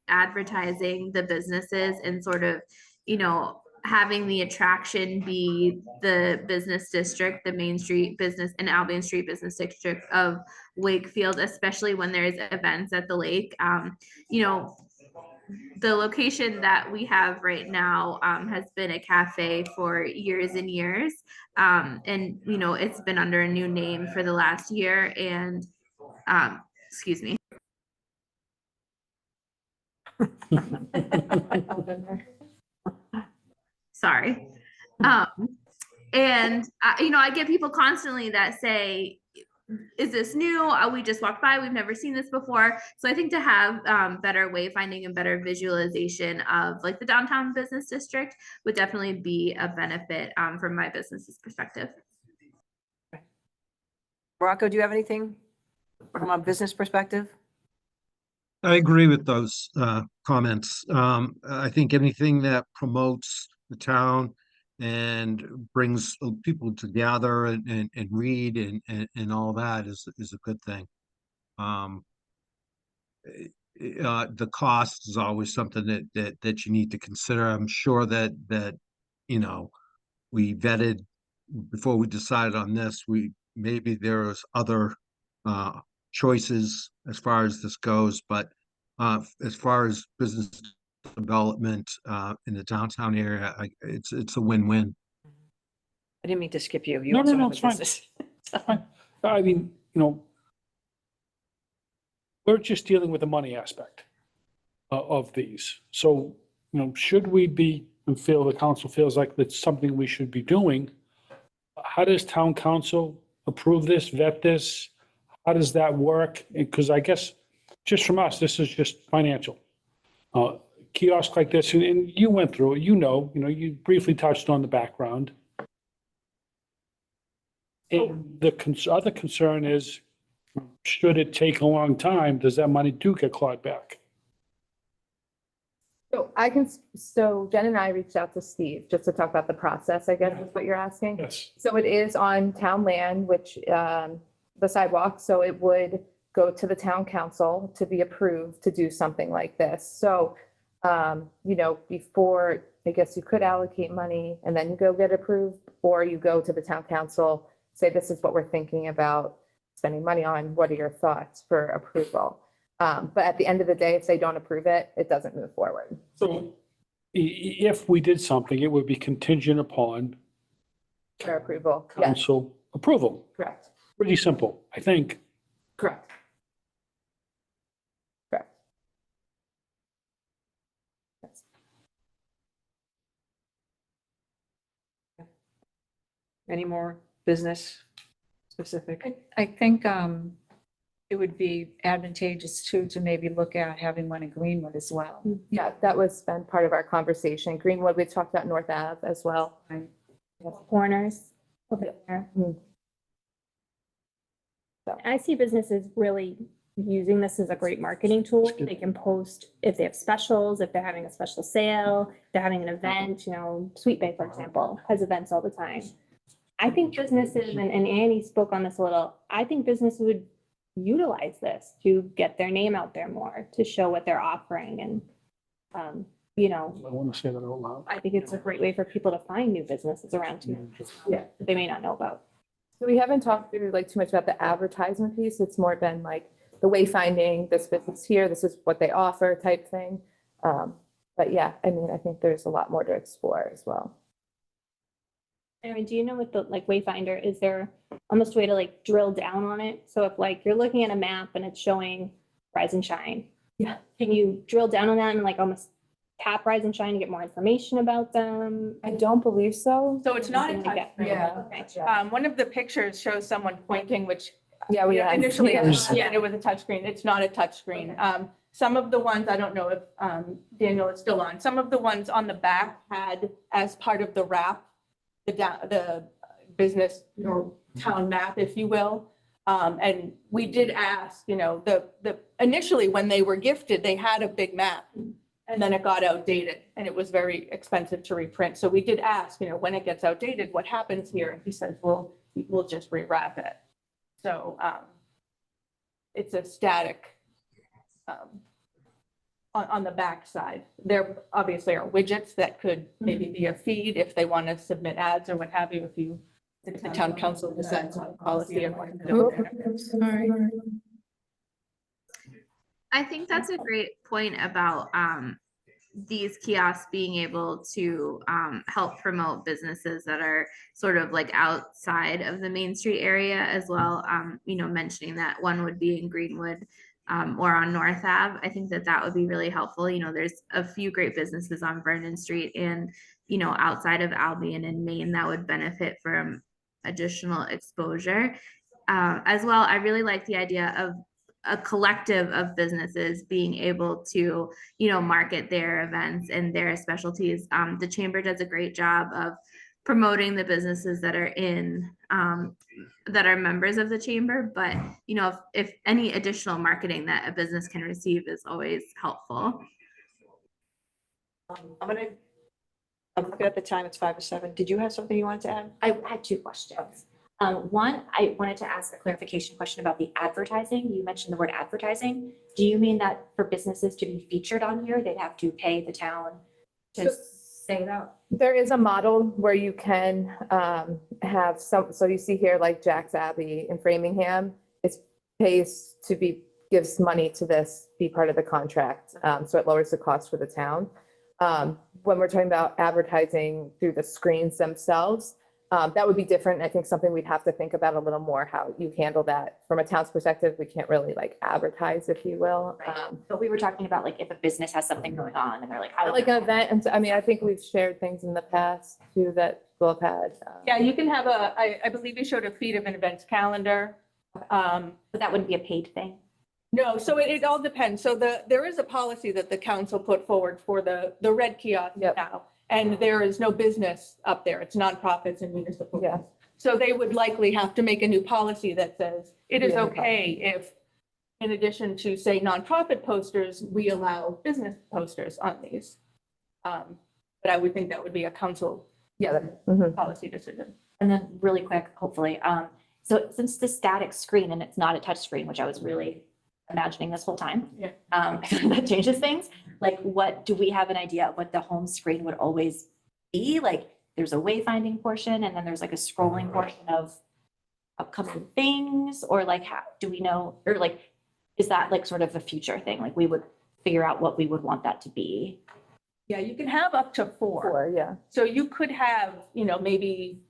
advertising the businesses, and sort of, having the attraction be the business district, the Main Street business and Albion Street business district of Wakefield, especially when there's events at the lake. The location that we have right now has been a cafe for years and years. And, it's been under a new name for the last year. And, excuse me. Sorry. And, I get people constantly that say, is this new? We just walked by, we've never seen this before. So I think to have better wayfinding and better visualization of like the downtown business district would definitely be a benefit from my business's perspective. Rocco, do you have anything from a business perspective? I agree with those comments. I think anything that promotes the town and brings people together and read and all that is a good thing. The cost is always something that you need to consider. I'm sure that we vetted before we decided on this. Maybe there's other choices as far as this goes, but as far as business development in the downtown area. It's a win-win. I didn't mean to skip you. You No, also no, have a it's fine. business. Fine. I mean, we're just dealing with the money aspect of these. So, should we be, and feel the council feels like that's something we should be doing, how does town council approve this, vet this? How does that work? Because I guess just from us, this is just financial. Kiosk like this, and you went through it, you briefly touched on the background. And the other concern is, should it take a long time, does that money do get clawed back? So Jen and I reached out to Steve just to talk about the process, I guess is what you're asking. Yes. So it is on town land, which, the sidewalk, so it would go to the town council to be approved to do something like this. So, before, I guess you could allocate money and then you go get approved, or you go to the town council, say, this is what we're thinking about spending money on. What are your thoughts for approval? But at the end of the day, if they don't approve it, it doesn't move forward. So if we did something, it would be contingent upon For approval, yes, council approval. correct, Pretty simple, I think. correct. Correct. Yes. Any more business specific? I think it would be advantageous too, to maybe look at having one in Greenwood as well. Yeah, that was been part of our conversation. Greenwood, we talked about North Ave as well. Corners over there. I see businesses really using this as a great marketing tool. They can post if they have specials, if they're having a special sale, if they're having an event, Sweet Bay, for example, has events all the time. I think businesses, and Annie spoke on this a little, I think businesses would utilize this to get their name out there more, to show what they're offering. And, I want to say that out loud. I think it's a great way for people to find new businesses around too, that they may not know about. So we haven't talked through too much about the advertisement piece. It's more been like the wayfinding, this business here, this is what they offer type thing. But yeah, I think there's a lot more to explore as well. Aaron, do you know with the Wayfinder, is there almost a way to drill down on it? So if you're looking at a map and it's showing Rise and Shine. Yeah. Can you drill down on that and almost tap Rise and Shine to get more information about them? I don't believe so. So it's not a Something like touch that. screen. Okay. One of the pictures shows someone pointing, which Yeah, initially yeah. it was a touch screen. It's not a touch screen. Some of the ones, I don't know if Daniel is still on, some of the ones on the back had, as part of the wrap, the business or town map, if you will. And we did ask, initially when they were gifted, they had a big map. And then it got outdated and it was very expensive to reprint. So we did ask, when it gets outdated, what happens here? And he said, we'll just rewrap it. So it's a static on the back side. There obviously are widgets that could maybe be a feed if they want to submit ads or what have you, if the town council decides on policy and what. Sorry. I think that's a great point about these kiosks being able to help promote businesses that are sort of outside of the Main Street area as well. Mentioning that one would be in Greenwood or on North Ave. I think that would be really helpful. There's a few great businesses on Vernon Street and, outside of Albion and Maine that would benefit from additional exposure. As well, I really like the idea of a collective of businesses being able to, market their events and their specialties. The chamber does a great job of promoting the businesses that are in, that are members of the chamber. But, if any additional marketing that a business can receive is always helpful. I'm looking at the time, it's 5:07. Did you have something you wanted to add? I had two questions. One, I wanted to ask a clarification question about the advertising. You mentioned the word advertising. Do you mean that for businesses to be featured on here, they'd have to pay the town to say that? There is a model where you can have some, so you see here like Jack's Abbey in Framingham, it pays to be gives money to this be part of the contract. So it lowers the cost for the town. When we're talking about advertising through the screens themselves, that would be different. I think something we'd have to think about a little more, how you handle that. From a town's perspective, we can't really like advertise, if you will. But we were talking about like if a business has something going on and they're like, how do Like an event, and so, I mean, I think we've shared things in the past too that we'll have had. Yeah, you can have I believe you showed a feed of an events calendar. but that wouldn't be a paid thing? No, so it all depends. So there is a policy that the council put forward for the red kiosk Yep. now. And there is no business up there. It's nonprofits and municipal. Yeah. So they would likely have to make a new policy that says it is Yeah. okay if, in addition to say nonprofit posters, we allow business posters on these. But I would think that would be a council policy decision. And then really quick, hopefully, so since the static screen and it's not a touch screen, which I was really imagining this whole time. Yeah. That changes things. Like, what, do we have an idea of what the home screen would always be? Like, there's a wayfinding portion and then there's like a scrolling portion of upcoming things, or like, how, do we know, or like, is that like sort of a future thing? Like, we would figure out what we would want that to be. Yeah, you can have up to four. Yeah. So you could have, maybe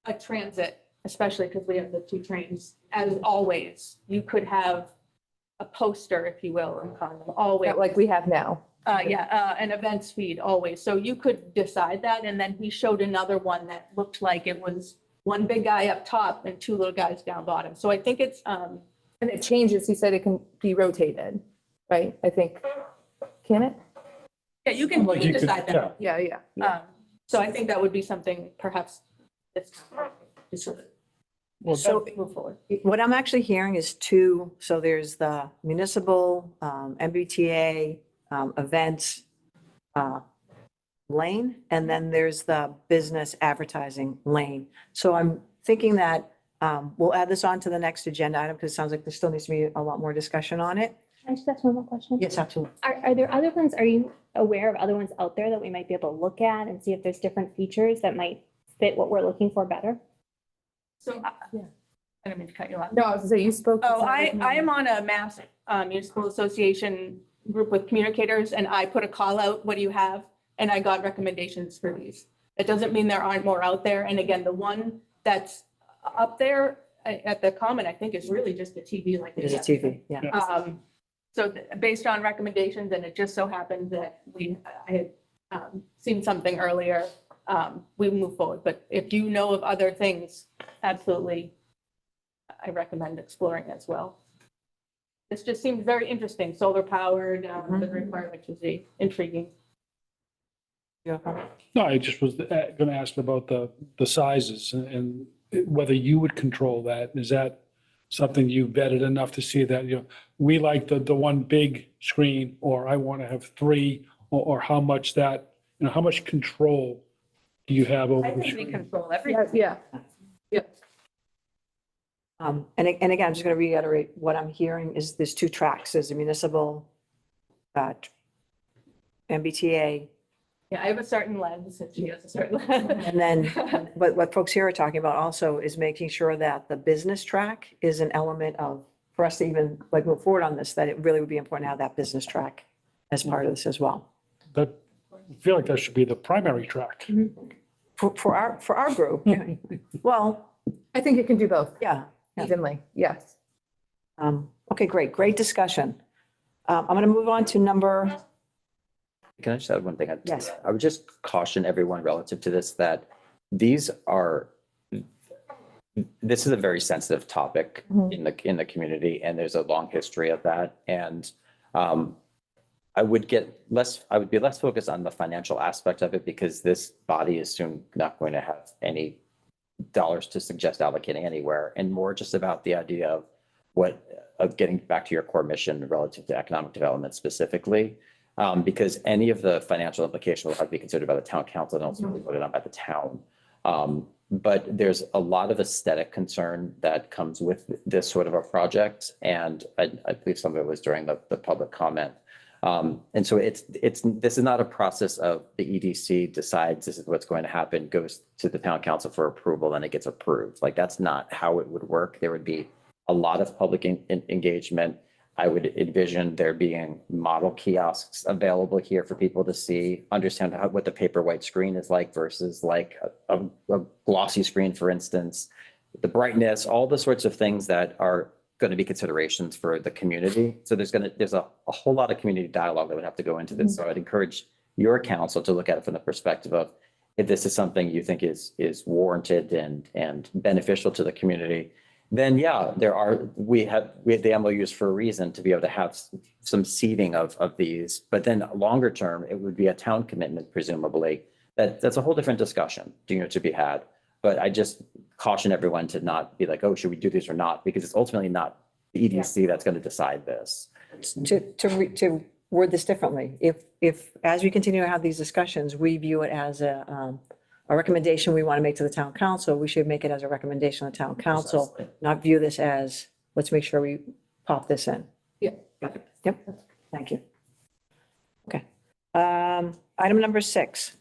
a transit, especially because we have the two trains, as always. You could have a poster, if you will, in condom, always. Like we have now. An events feed always. So you could decide that. And then he showed another one that looked like it was one big guy up top and two little guys down bottom. So I think it's, And it changes. He said it can be rotated, right? I think, can it? yeah, you can Like you could- decide that. Yeah. So I think that would be something perhaps this, Well, So move forward. what I'm actually hearing is two, so there's the municipal, MBTA, events lane, and then there's the business advertising lane. So I'm thinking that we'll add this on to the next agenda item because it sounds like there still needs to be a lot more discussion on it. Can I just ask one more question? Yes, absolutely. Are there other ones, are you aware of other ones out there that we might be able to look at and see if there's different features that might fit what we're looking for better? So, I didn't mean to cut you off. No, I was gonna say, you spoke. to Oh, I somebody. am on a Mass Municipal Association group with communicators, and I put a call out, what do you have? And I got recommendations for these. That doesn't mean there aren't more out there. And again, the one that's up there at the Common, I think is really just a TV like. It is a TV, yeah. So based on recommendations, and it just so happened that I had seen something earlier, we move forward. But if you know of other things, absolutely, I recommend exploring as well. This just seems very interesting, solar powered, the requirement is intriguing. Yeah. No, I just was going to ask about the sizes and whether you would control that. Is that something you vetted enough to see that, we like the one big screen, or I want to have three, or how much that, how much control do you have over I the think we screen? control everything. Yeah. And again, I'm just going to reiterate what I'm hearing is there's two tracks. There's a municipal, MBTA, Yeah, I have a certain lens and she has a certain lens. and then, but what folks here are talking about also is making sure that the business track is an element of, for us to even like move forward on this, that it really would be important to have that business track as part of this as well. That, I feel like that should be the primary track. For our group, yeah. Well, I think it can do both yeah. evenly. Yes. Okay, great discussion. I'm going to move on to number, Can I just add one thing? Yes. I would just caution everyone relative to this, that this is a very sensitive topic in the community, and there's a long history of that. And I would be less focused on the financial aspect of it, because this body is soon not going to have any dollars to suggest allocating anywhere, and more just about the idea of getting back to your core mission relative to economic development specifically. Because any of the financial implications will have to be considered by the town council and also voted on by the town. But there's a lot of aesthetic concern that comes with this sort of a project. And I believe some of it was during the public comment. And so this is not a process of the EDC decides this is what's going to happen, goes to the town council for approval, and it gets approved. Like, that's not how it would work. There would be a lot of public engagement. I would envision there being model kiosks available here for people to see, understand what the paper white screen is like versus like a glossy screen, for instance, the brightness, all the sorts of things that are going to be considerations for the community. So there's a whole lot of community dialogue that would have to go into this. So I'd encourage your council to look at it from the perspective of if this is something you think is warranted and beneficial to the community, then yeah, we have the MOUs for a reason to be able to have some seeding of these. But then longer term, it would be a town commitment, presumably. That's a whole different discussion, to be had. But I just caution everyone to not be like, oh, should we do this or not? Because it's ultimately not the EDC that's going to decide this. To word this differently, if as we continue to have these discussions, we view it as a recommendation we want to make to the town council, we should make it as a recommendation to the town council, Precisely. not view this as, let's make sure we pop this in. Yeah. Yep, thank you. Okay. Item number 6.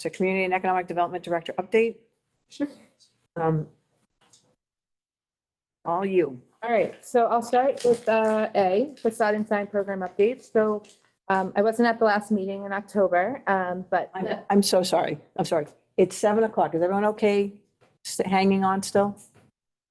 So Community and Economic Development Director update. Sure. All you. All right, so I'll start with A, facade and sign program updates. So I wasn't at the last meeting in October, but I'm so sorry. I'm sorry. It's 7 o'clock. Is everyone okay hanging on still?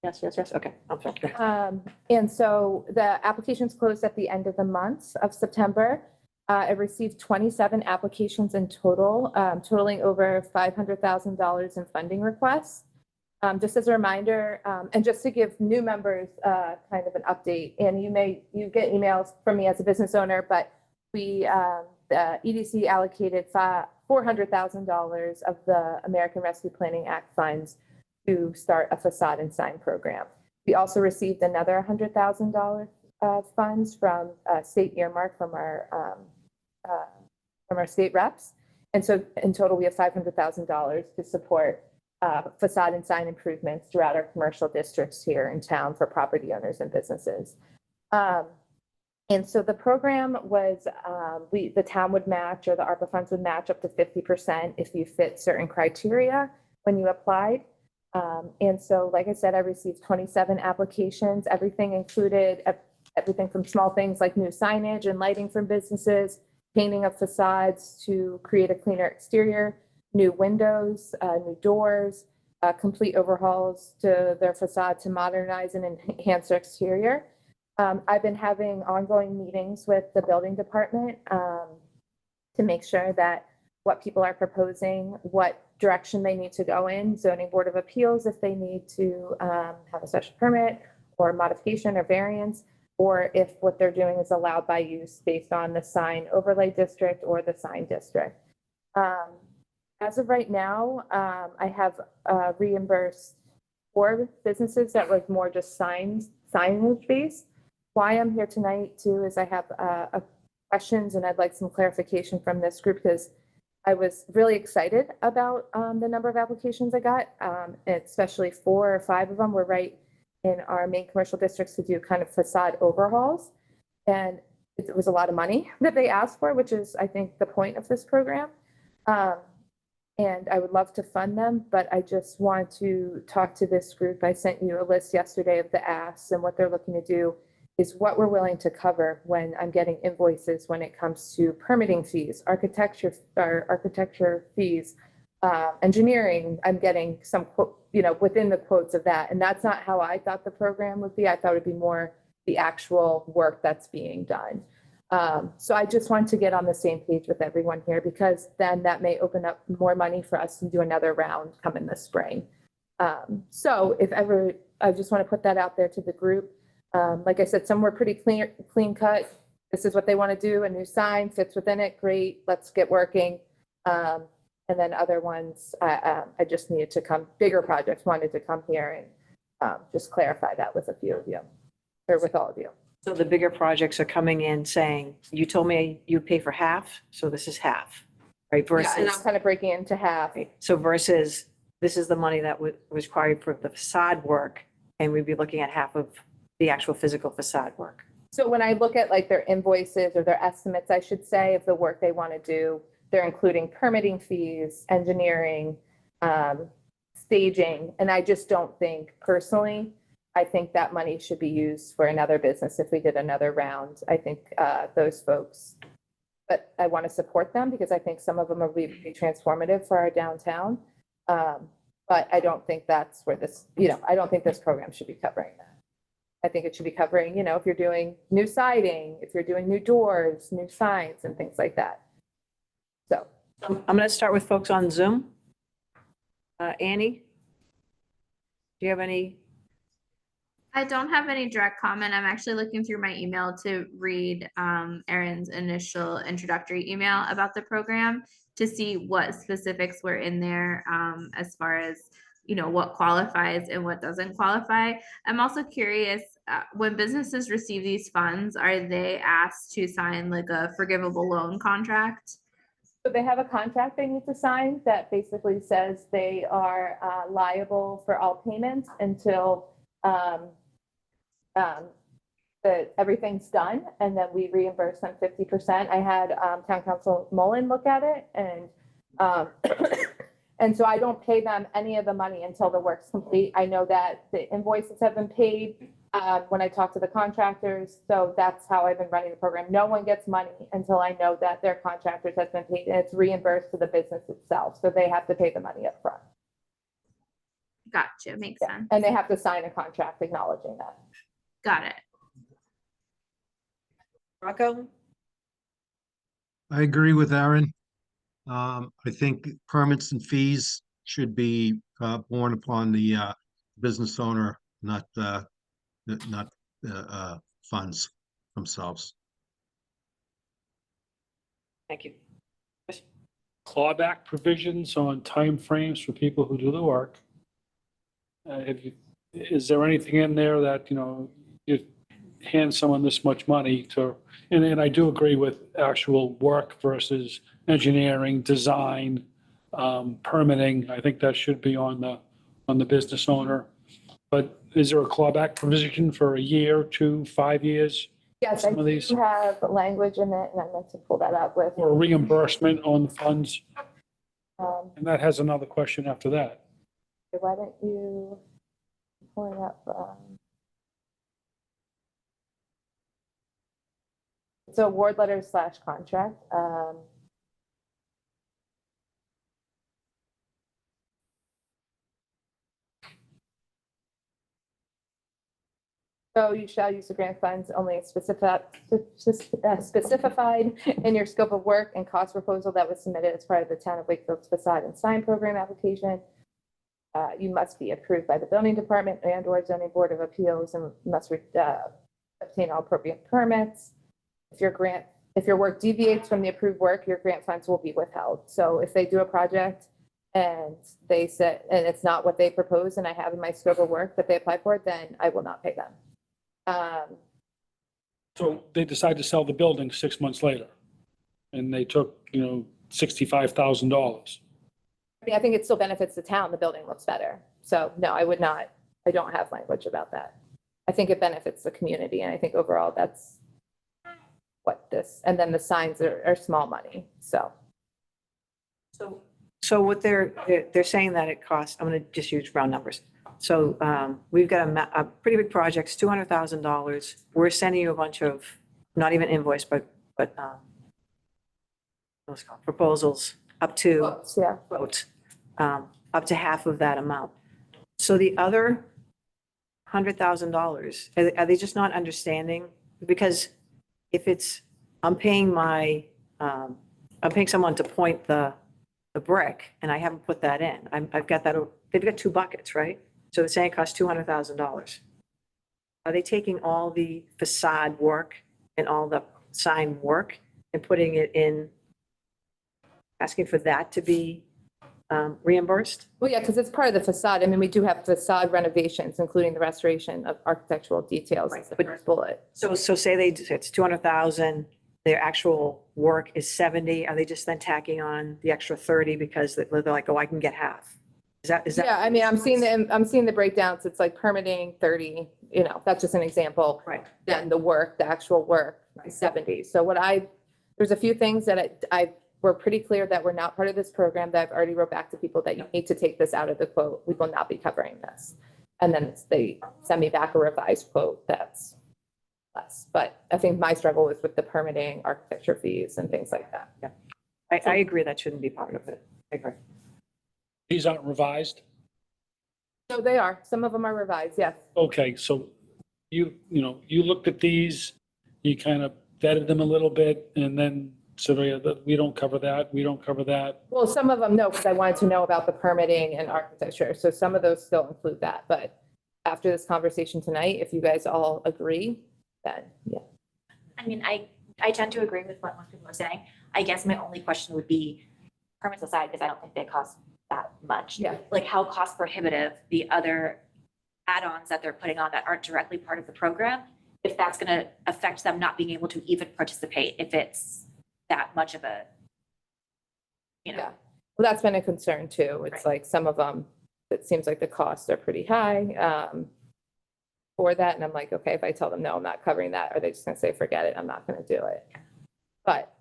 Yes, yes, yes. Okay. I'm sorry. and so the applications closed at the end of the month of September. I received 27 applications in total, totaling over $500,000 in funding requests. Just as a reminder, and just to give new members kind of an update, and you get emails from me as a business owner, but the EDC allocated $400,000 of the American Rescue Planning Act funds to start a facade and sign program. We also received another $100,000 funds from state earmark from our state reps. And so in total, we have $500,000 to support facade and sign improvements throughout our commercial districts here in town for property owners and businesses. And so the program was, the town would match, or the ARPA funds would match up to 50% if you fit certain criteria when you applied. And so, like I said, I received 27 applications. Everything included everything from small things like new signage and lighting from businesses, painting of facades to create a cleaner exterior, new windows, new doors, complete overhauls to their facade to modernize and enhance their exterior. I've been having ongoing meetings with the building department to make sure that what people are proposing, what direction they need to go in, zoning board of appeals if they need to have a special permit or modification or variance, or if what they're doing is allowed by use based on the sign overlay district or the sign district. As of right now, I have reimbursed 4 businesses that was more just signage based. Why I'm here tonight too is I have questions and I'd like some clarification from this group because I was really excited about the number of applications I got, especially 4 or 5 of them were right in our main commercial districts to do kind of facade overhauls. And it was a lot of money that they asked for, which is, I think, the point of this program. And I would love to fund them, but I just want to talk to this group. I sent you a list yesterday of the asks, and what they're looking to do is what we're willing to cover when I'm getting invoices when it comes to permitting fees, architecture fees, engineering. I'm getting some quote, within the quotes of that. And that's not how I thought the program would be. I thought it'd be more the actual work that's being done. So I just want to get on the same page with everyone here, because then that may open up more money for us to do another round come in the spring. So if ever, I just want to put that out there to the group. Like I said, some were pretty clean cut. This is what they want to do. A new sign fits within it. Great. Let's get working. And then other ones, I just needed to come, bigger projects wanted to come here and just clarify that with a few of you, or with all of you. So the bigger projects are coming in saying, you told me you pay for half, so this is half, right? Yeah, and I'm Versus, kind of breaking into half. so versus this is the money that was required for the facade work, and we'd be looking at half of the actual physical facade work. So when I look at like their invoices or their estimates, I should say, of the work they want to do, they're including permitting fees, engineering, staging. And I just don't think personally, I think that money should be used for another business if we did another round. I think those folks, but I want to support them because I think some of them are really transformative for our downtown. But I don't think that's where this, I don't think this program should be covering that. I think it should be covering, if you're doing new siding, if you're doing new doors, new signs and things like that. So I'm going to start with folks on Zoom. Annie, do you have any? I don't have any direct comment. I'm actually looking through my email to read Erin's initial introductory email about the program to see what specifics were in there as far as, what qualifies and what doesn't qualify. I'm also curious, when businesses receive these funds, are they asked to sign like a forgivable loan contract? So they have a contract they need to sign that basically says they are liable for all payments until that everything's done, and then we reimburse them 50%. I had Town Council Mullen look at it, and and so I don't pay them any of the money until the work's complete. I know that the invoices have been paid when I talk to the contractors, so that's how I've been running the program. No one gets money until I know that their contractors have been paid, and it's reimbursed to the business itself, so they have to pay the money up front. Gotcha, makes sense. And they have to sign a contract acknowledging that. Got it. Rocco? I agree with Aaron. I think permits and fees should be borne upon the business owner, not funds themselves. Thank you. Clawback provisions on timeframes for people who do the work. Is there anything in there that, you hand someone this much money to, and I do agree with actual work versus engineering, design, permitting. I think that should be on the business owner. But is there a clawback provision for a year, 2, 5 years? Yes, I Some of these, do have language in it, and I meant to pull that up with. or reimbursement on the funds? Um, And that has another question after that. Why don't you pull it up? It's award letter / contract. So you shall use the grant funds only specified in your scope of work and cost proposal that was submitted as part of the Town of Wakefield's facade and sign program application. You must be approved by the building department and/or zoning board of appeals and must obtain all appropriate permits. If your work deviates from the approved work, your grant funds will be withheld. So if they do a project and they said, and it's not what they propose and I have in my scope of work that they apply for, then I will not pay them. So they decide to sell the building 6 months later, and they took, $65,000. I think it still benefits the town. The building looks better. So no, I would not, I don't have language about that. I think it benefits the community, and I think overall that's what this, and then the signs are small money, so. So what they're saying that it costs, I'm going to just use round numbers. So we've got a pretty big project, $200,000. We're sending you a bunch of, not even invoice, but what's it called, proposals up to quotes, up to half of that amount. So the other $100,000, are they just not understanding? Because if it's, I'm paying someone to point the brick and I haven't put that in. I've got that, they've got 2 buckets, right? So they're saying it costs $200,000. Are they taking all the facade work and all the sign work and putting it in, asking for that to be reimbursed? Well, yeah, because it's part of the facade. I mean, we do have facade renovations, including the restoration of architectural details. Right, the first bullet. So say it's 200,000, their actual work is 70. Are they just then tacking on the extra 30 because they're like, oh, I can get half? Is that? Yeah, I mean, I'm seeing the breakdowns. It's like permitting 30, that's just an example. Right. Then the actual work, 70. So there's a few things that we're pretty clear that we're not part of this program, that I've already wrote back to people that you need to take this out of the quote. We will not be covering this. And then they send me back a revised quote that's less. But I think my struggle was with the permitting, architecture fees and things like that. Yeah. I agree that shouldn't be part of it. I agree. These aren't revised? So they are, some of them are revised, yes. Okay, so you looked at these, you kind of vetted them a little bit and then said, oh yeah, we don't cover that, we don't cover that. Well, some of them, no, because I wanted to know about the permitting and architecture. So some of those still include that. But after this conversation tonight, if you guys all agree, then yeah. I mean, I tend to agree with what most people are saying. I guess my only question would be permits aside, because I don't think they cost that much. Yeah. Like how cost prohibitive the other add-ons that they're putting on that aren't directly part of the program, if that's going to affect them not being able to even participate, if it's that much of a, Yeah. Well, that's been a concern too. It's like some of them, it seems like the costs are pretty high for that. And I'm like, okay, if I tell them, no, I'm not covering that, are they just gonna say, forget it, I'm not gonna do it? But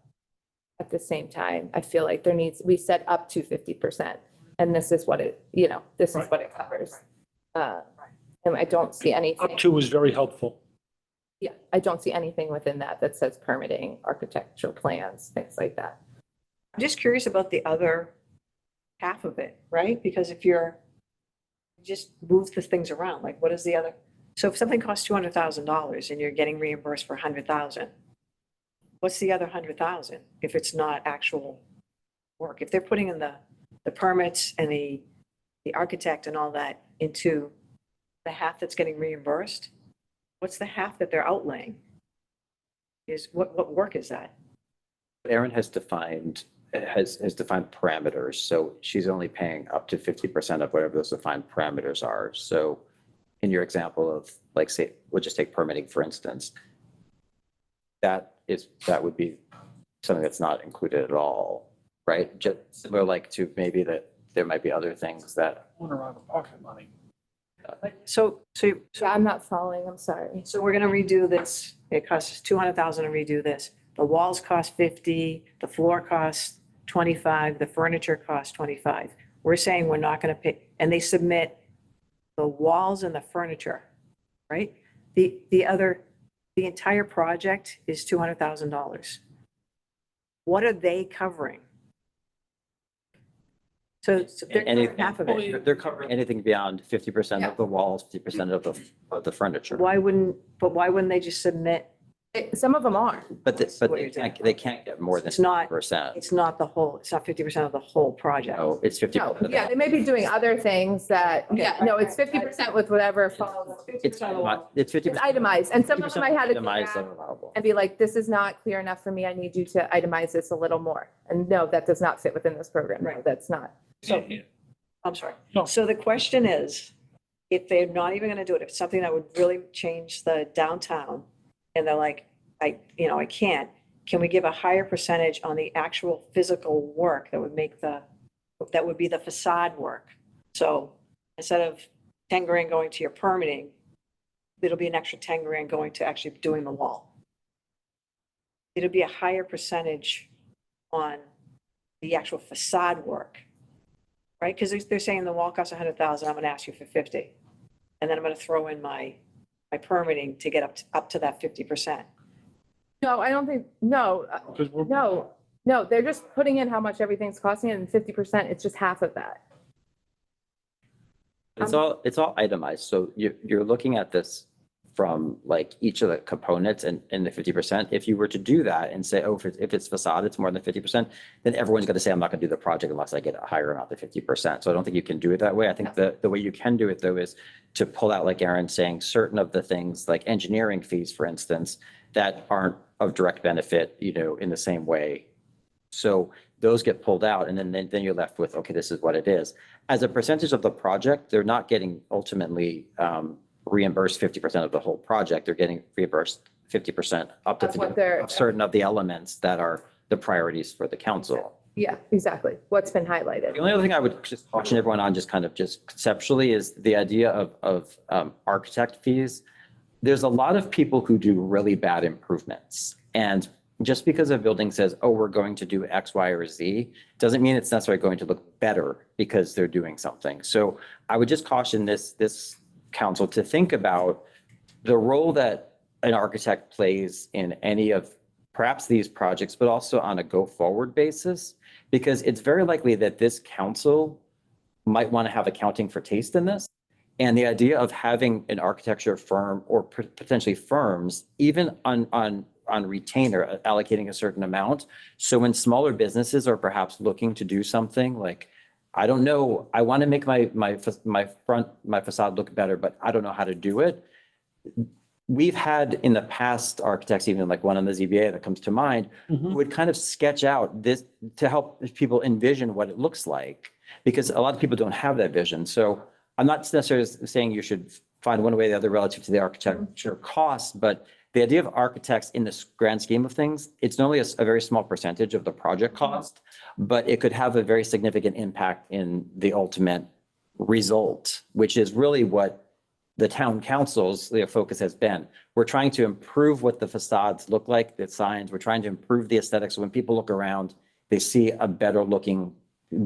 at the same time, I feel like we set up to 50%. And this is what it, this is what it covers. And I don't see anything. Up to was very helpful. Yeah, I don't see anything within that that says permitting, architectural plans, things like that. I'm just curious about the other half of it, right? Because if you're just move the things around, like what is the other? So if something costs $200,000 and you're getting reimbursed for 100,000, what's the other 100,000 if it's not actual work? If they're putting in the permits and the architect and all that into the half that's getting reimbursed, what's the half that they're outlaying? Is what work is that? Erin has defined parameters, so she's only paying up to 50% of whatever those defined parameters are. So in your example of, like, say, we'll just take permitting, for instance, that would be something that's not included at all, right? Just similar like to maybe that there might be other things that. Out of pocket money. So Yeah, I'm not following, I'm sorry. So we're gonna redo this. It costs us 200,000 to redo this. The walls cost 50, the floor costs 25, the furniture costs 25. We're saying we're not gonna pay, and they submit the walls and the furniture, right? The entire project is $200,000. What are they covering? So they're covering half of it. They're covering anything beyond 50% Yeah. of the walls, 50% of the furniture. Why wouldn't they just submit? Some of them are. But what you're they can't get more than It's not, 50%. it's not the whole, it's not 50% of the whole project. No, it's 50%. No, yeah, they may be doing other things that, yeah, no, it's 50% with whatever falls. It's 50%. It's itemized, and some of them I had to go Itemized back and allowable. and be like, this is not clear enough for me, I need you to itemize this a little more. And no, that does not fit within this program, no, that's not. So, I'm sorry. No. So the question is, if they're not even gonna do it, if it's something that would really change the downtown, and they're like, I can't, can we give a higher percentage on the actual physical work that would be the facade work? So instead of 10 grand going to your permitting, it'll be an extra 10 grand going to actually doing the wall. It'll be a higher percentage on the actual facade work, right? Because they're saying the wall costs 100,000, I'm gonna ask you for 50. And then I'm gonna throw in my permitting to get up to that 50%. No, I don't think, no, Because we're. no, they're just putting in how much everything's costing, and 50%, it's just half of that. It's all itemized. So you're looking at this from like each of the components and the 50%. If you were to do that and say, oh, if it's facade, it's more than 50%, then everyone's going to say, I'm not going to do the project unless I get a higher amount than 50%. So I don't think you can do it that way. I think the way you can do it though is to pull out, like Aaron's saying, certain of the things like engineering fees, for instance, that aren't of direct benefit, in the same way. So those get pulled out, and then you're left with, okay, this is what it is. As a percentage of the project, they're not getting ultimately reimbursed 50% of the whole project. They're getting reimbursed 50% up to That's what they're- of certain of the elements that are the priorities for the council. Yeah, exactly, what's been highlighted. The only other thing I would just caution everyone on, just conceptually, is the idea of architect fees. There's a lot of people who do really bad improvements, and just because a building says, oh, we're going to do X, Y, or Z, doesn't mean it's necessarily going to look better because they're doing something. So I would just caution this council to think about the role that an architect plays in any of perhaps these projects, but also on a go-forward basis, because it's very likely that this council might want to have accounting for taste in this. And the idea of having an architecture firm or potentially firms, even on retainer, allocating a certain amount. So when smaller businesses are perhaps looking to do something like, I don't know, I want to make my facade look better, but I don't know how to do it. We've had in the past architects, even like one on the ZBA that comes to mind, who would kind of sketch out this to help people envision what it looks like, because a lot of people don't have that vision. So I'm not necessarily saying you should find one way or the other relative to the architecture cost, but the idea of architects in this grand scheme of things, it's not only a very small percentage of the project cost, but it could have a very significant impact in the ultimate result, which is really what the town council's focus has been. We're trying to improve what the facades look like, the signs. We're trying to improve the aesthetics. So when people look around, they see a better looking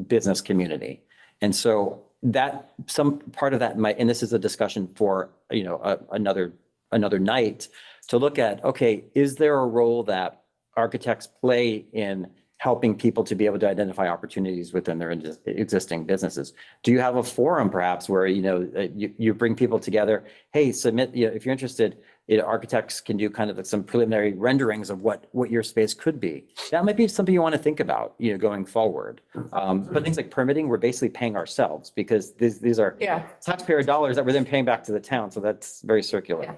business community. And so that some part of that might, and this is a discussion for, another night to look at, okay, is there a role that architects play in helping people to be able to identify opportunities within their existing businesses? Do you have a forum perhaps where, you bring people together, hey, submit, if you're interested, architects can do kind of some preliminary renderings of what your space could be. That might be something you want to think about, going forward. But things like permitting, we're basically paying ourselves because these are taxpayer dollars that we're then paying back to the town. So that's very circular. Yeah.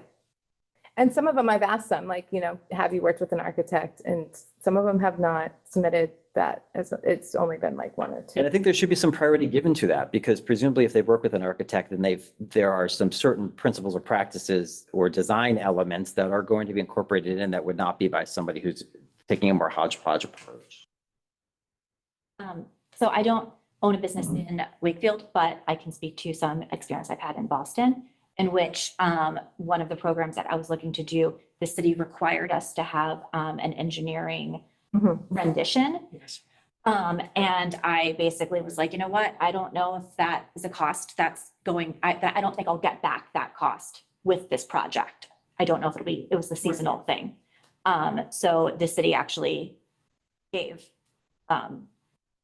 And some of them I've asked them, like, have you worked with an architect? And some of them have not submitted that. It's only been like one or two. And I think there should be some priority given to that, because presumably if they work with an architect, then there are some certain principles or practices or design elements that are going to be incorporated in that would not be by somebody who's taking a more hodgepodge approach. So I don't own a business in Wakefield, but I can speak to some experience I've had in Boston, in which one of the programs that I was looking to do, the city required us to have an engineering rendition. Yes. And I basically was like, you know what? I don't know if that is a cost that's going, I don't think I'll get back that cost with this project. I don't know if it was the seasonal thing. So the city actually gave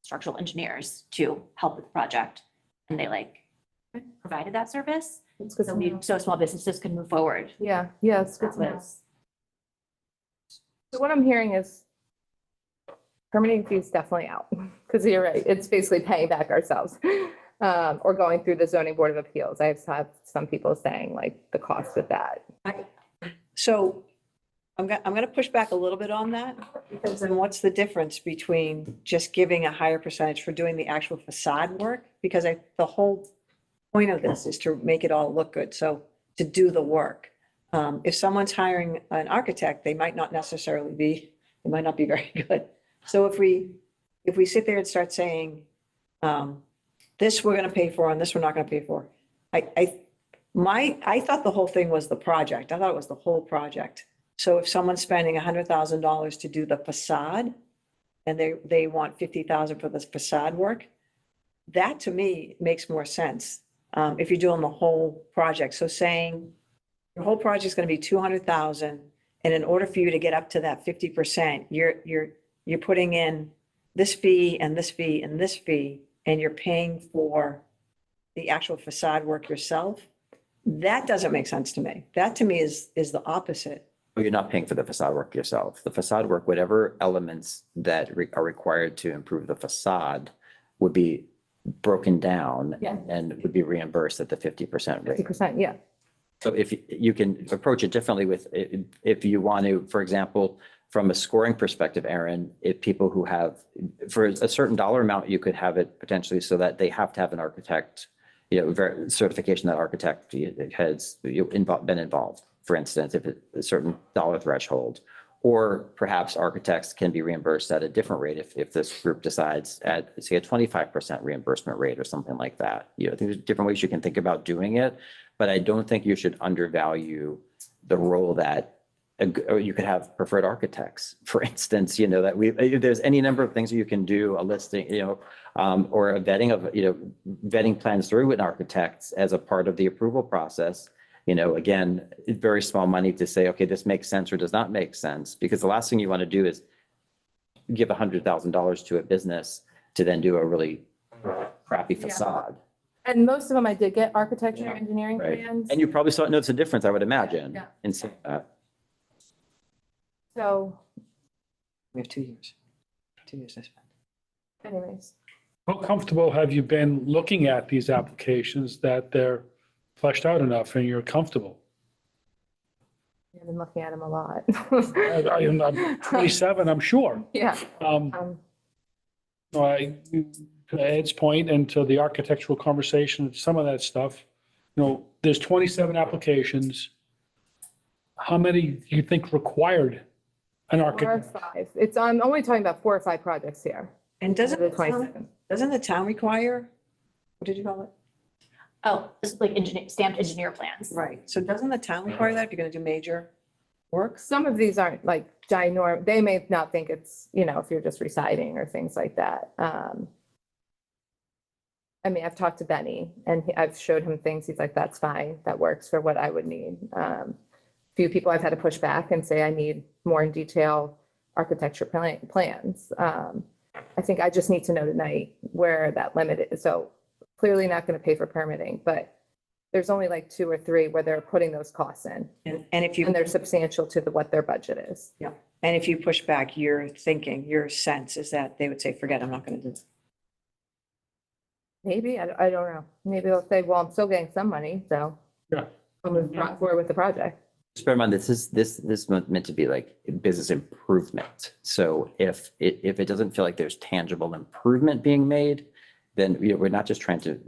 structural engineers to help with the project, and they provided that service. So small businesses can move forward. Yeah, it's good to know. So what I'm hearing is permitting fees definitely out, because you're right, it's basically paying back ourselves. Or going through the zoning board of appeals. I've had some people saying the cost of that. So I'm going to push back a little bit on that, because then what's the difference between just giving a higher percentage for doing the actual facade work? Because the whole point of this is to make it all look good. So to do the work. If someone's hiring an architect, they might not be very good. So if we sit there and start saying, this we're going to pay for and this we're not going to pay for. I thought the whole thing was the project. I thought it was the whole project. So if someone's spending $100,000 to do the facade and they want $50,000 for this facade work, that to me makes more sense. If you're doing the whole project. So saying your whole project is going to be $200,000, and in order for you to get up to that 50%, you're putting in this fee and this fee and this fee, and you're paying for the actual facade work yourself. That doesn't make sense to me. That to me is the opposite. Well, you're not paying for the facade work yourself. The facade work, whatever elements that are required to improve the facade would be broken down and would be reimbursed at the 50% rate. 50%, yeah. So if you can approach it differently if you want to, for example, from a scoring perspective, Aaron, if people who have, for a certain dollar amount, you could have it potentially so that they have to have an architect, certification that architect has been involved, for instance, if it's a certain dollar threshold. Or perhaps architects can be reimbursed at a different rate if this group decides at, say, a 25% reimbursement rate or something like that. There's different ways you can think about doing it, but I don't think you should undervalue the role that or you could have preferred architects, for instance, that there's any number of things you can do, a listing, or a vetting of, vetting plans through an architect as a part of the approval process. Again, very small money to say, okay, this makes sense or does not make sense, because the last thing you want to do is give $100,000 to a business to then do a really crappy facade. And most of them I did get architecture and engineering Right. plans. And you probably saw notice a difference, I would imagine, Yeah. in seeing that. So We have 2 years. 2 years to spend. anyways, How comfortable have you been looking at these applications that they're fleshed out enough and you're comfortable? I've been looking at them a lot. I'm 27, I'm sure. Yeah. To Ed's point and to the architectural conversation, some of that stuff, there's 27 applications. How many do you think required an 4 or architect? 5. I'm only talking about 4 or 5 projects here. And doesn't The 27. the town require, what did you call it? Oh, this is like stamped engineer plans. Right. So doesn't the town require that if you're going to do major work? Some of these aren't like ginormous. They may not think it's, if you're just reciting or things like that. I've talked to Benny and I've showed him things. He's like, that's fine. That works for what I would need. Few people I've had to push back and say I need more in detail architecture plans. I think I just need to know tonight where that limit is. So clearly not going to pay for permitting, but there's only like 2 or 3 where they're putting those costs in. And if you, And they're substantial to what their budget is. yeah. And if you push back, your sense is that they would say, forget, I'm not going to do this. Maybe, I don't know. Maybe they'll say, well, I'm still getting some money, so Yeah. I'm moving forward with the project. Just bear in mind, this is meant to be like business improvement. So if it doesn't feel like there's tangible improvement being made, then we're not just trying to,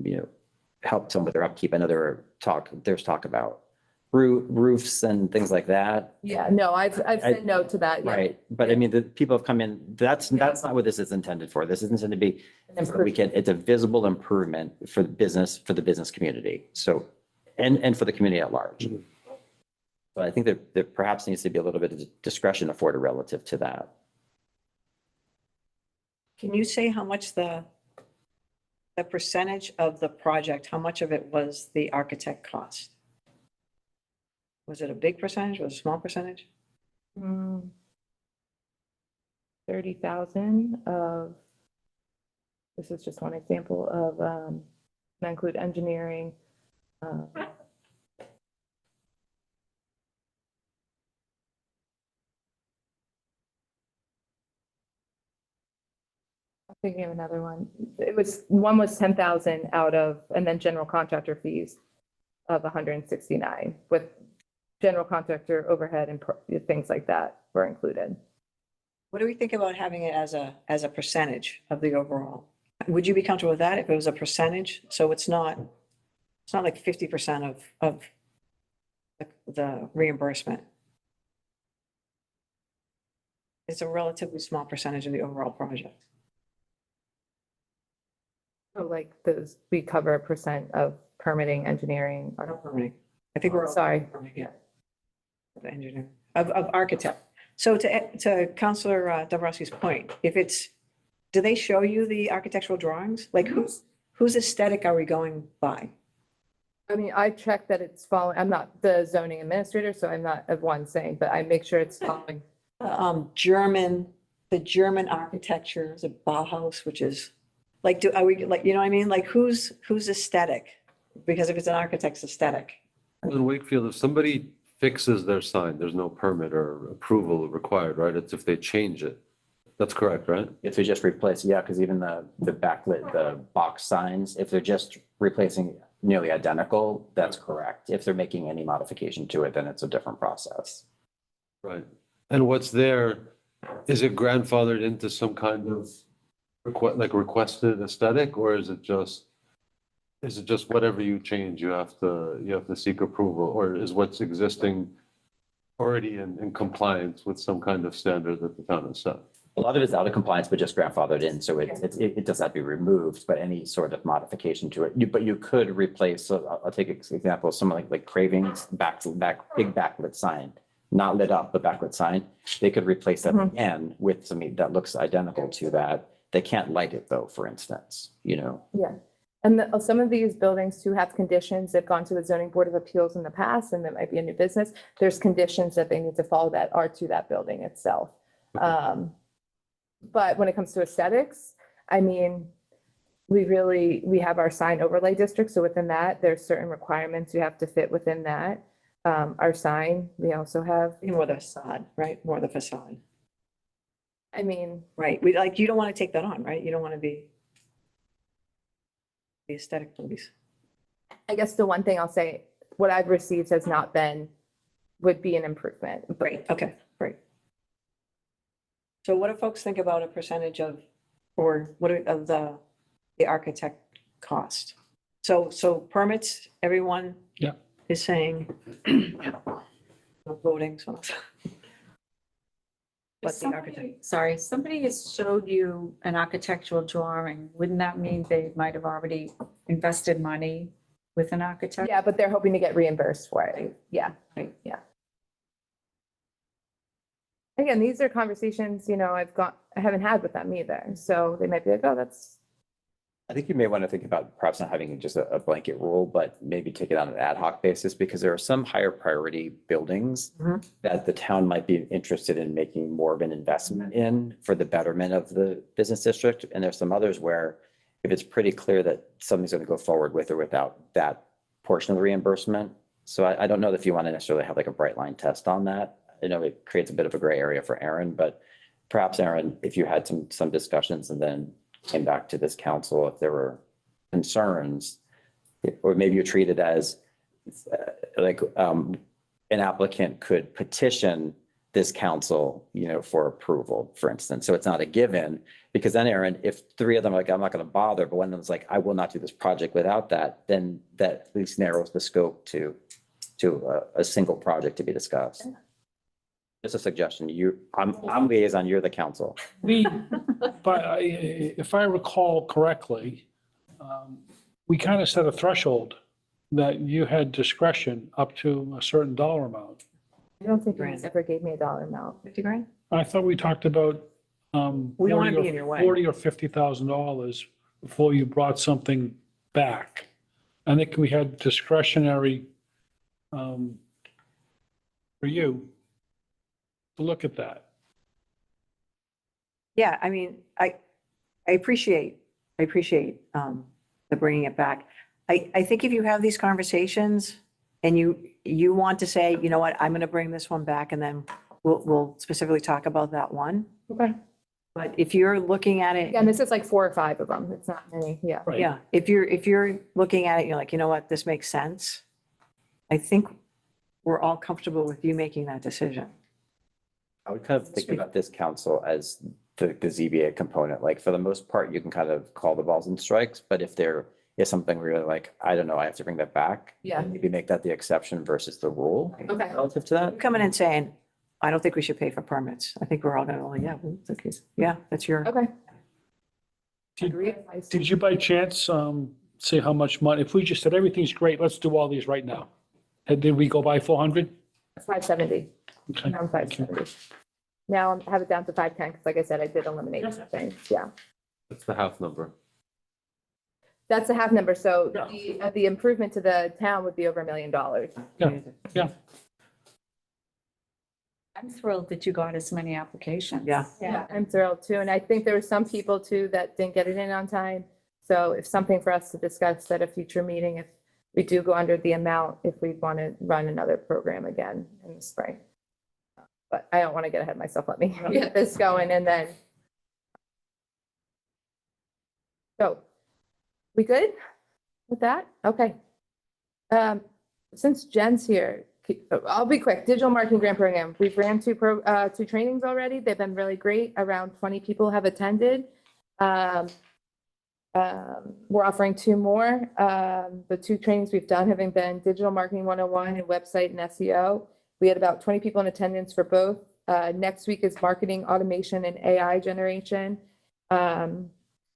help some with their upkeep. I know there's talk about roofs and things like that. Yeah, no, I've said no to that. Yeah. Right. But I mean, the people have come in, that's not what this is intended for. This is intended to be, it's a visible improvement for the business community. So, and for the community at large. But I think there perhaps needs to be a little bit of discretion afforded relative to that. Can you say how much the percentage of the project, how much of it was the architect cost? Was it a big percentage? Was it a small percentage? 30,000 of, this is just one example of, that include engineering. I'm thinking of another one. One was 10,000 out of, and then general contractor fees of 169 with general contractor overhead and things like that were included. What do we think about having it as a percentage of the overall? Would you be comfortable with that if it was a percentage? So it's not like 50% of the reimbursement. It's a relatively small percentage of the overall project. So like those, we cover 1% of permitting, engineering. Or not permitting. I think we're. Sorry. Yeah. Of engineering, of architect. So to Counselor Dombrowski's point, do they show you the architectural drawings? Like whose aesthetic are we going by? I mean, I check that it's following, I'm not the zoning administrator, so I'm not of one saying, but I make sure it's following. The German architecture is a Bauhaus, which is like, are we like, you know what I mean? Like whose aesthetic? Because if it's an architect's aesthetic. In Wakefield, if somebody fixes their sign, there's no permit or approval required, right? It's if they change it. That's correct, right? If they just replace, yeah, because even the backlit, the box signs, if they're just replacing nearly identical, that's correct. If they're making any modification to it, then it's a different process. Right. And what's there, is it grandfathered into some kind of requested aesthetic, or is it just whatever you change, you have to seek approval, or is what's existing already in compliance with some kind of standard that the town has set? A lot of it's out of compliance, but just grandfathered in, so it does have to be removed, but any sort of modification to it, but you could replace, so I'll take an example, someone like Cravings big backlit sign. not lit up, but backlit sign, they could replace that Mhm. again with something that looks identical to that. They can't light it though, for instance, you know? Yeah. And some of these buildings too have conditions. They've gone to the zoning board of appeals in the past, and that might be a new business. There's conditions that they need to follow that are to that building itself. But when it comes to aesthetics, I mean, we have our sign overlay district. So within that, there's certain requirements you have to fit within that. Our sign, we also have, More the facade, right? More the facade. I mean, Right. We like, you don't want to take that on, right? You don't want to be the aesthetic police. I guess the one thing I'll say, what I've received has not been, would be an improvement. But Great, okay, great. So what do folks think about a percentage of, or of the architect cost? So permits, everyone Yeah. is saying, I'm voting, so. But the architect, Sorry, somebody has showed you an architectural drawing. Wouldn't that mean they might have already invested money with an architect? yeah, but they're hoping to get reimbursed for it. Yeah, Right. yeah. Again, these are conversations, I haven't had with them either. So they might be like, oh, that's, I think you may want to think about perhaps not having just a blanket rule, but maybe take it on an ad hoc basis, because there are some higher priority buildings Mhm. that the town might be interested in making more of an investment in for the betterment of the business district. And there's some others where if it's pretty clear that something's going to go forward with or without that portion of the reimbursement. So I don't know if you want to necessarily have like a bright line test on that. I know it creates a bit of a gray area for Aaron, but perhaps Aaron, if you had some discussions and then came back to this council, if there were concerns, or maybe you treat it as an applicant could petition this council, for approval, for instance. So it's not a given, because then Aaron, if three of them are like, I'm not going to bother, but one of them's like, I will not do this project without that, then that at least narrows the scope to a single project to be discussed. Just a suggestion. I'm liaison, you're the council. If I recall correctly, we kind of set a threshold that you had discretion up to a certain dollar amount. I don't think Grand. you ever gave me a dollar amount. 50 grand? I thought we talked about We don't want to be in your way. $40,000 or $50,000 before you brought something back. I think we had discretionary for you to look at that. Yeah, I mean, I appreciate the bringing it back. I think if you have these conversations and you want to say, you know what, I'm going to bring this one back, and then we'll specifically talk about that one. Okay. But if you're looking at it, And this is like 4 or 5 of them. It's not many. Yeah. Right. yeah, if you're looking at it, you're like, you know what, this makes sense. I think we're all comfortable with you making that decision. I would kind of think about this council as the ZBA component. Like, for the most part, you can kind of call the balls and strikes, but if there is something where you're like, I don't know, I have to bring that back. Yeah. Maybe make that the exception versus the rule Okay. relative to that. Coming in saying, I don't think we should pay for permits. I think we're all gonna, yeah, it's okay. Yeah, that's your. Okay. Did you by chance say how much money, if we just said everything's great, let's do all these right now? And did we go by 400? 570. Okay. Around 570. Now I have it down to 510, because like I said, I did eliminate some things. Yeah. That's the half number. That's a half number. So Yeah. the improvement to the town would be over $1 million. Yeah. I'm thrilled that you got as many applications. Yeah. Yeah, I'm thrilled too. And I think there were some people too that didn't get it in on time. So if something for us to discuss at a future meeting, if we do go under the amount, if we want to run another program again in the spring. But I don't want to get ahead of myself. Let me get this going and then. So, we good with that? Okay. Since Jen's here, I'll be quick. Digital marketing grant program. We've ran 2 trainings already. They've been really great. Around 20 people have attended. We're offering 2 more. The 2 trainings we've done having been Digital Marketing 101 and Website and SEO. We had about 20 people in attendance for both. Next week is Marketing Automation and AI Generation.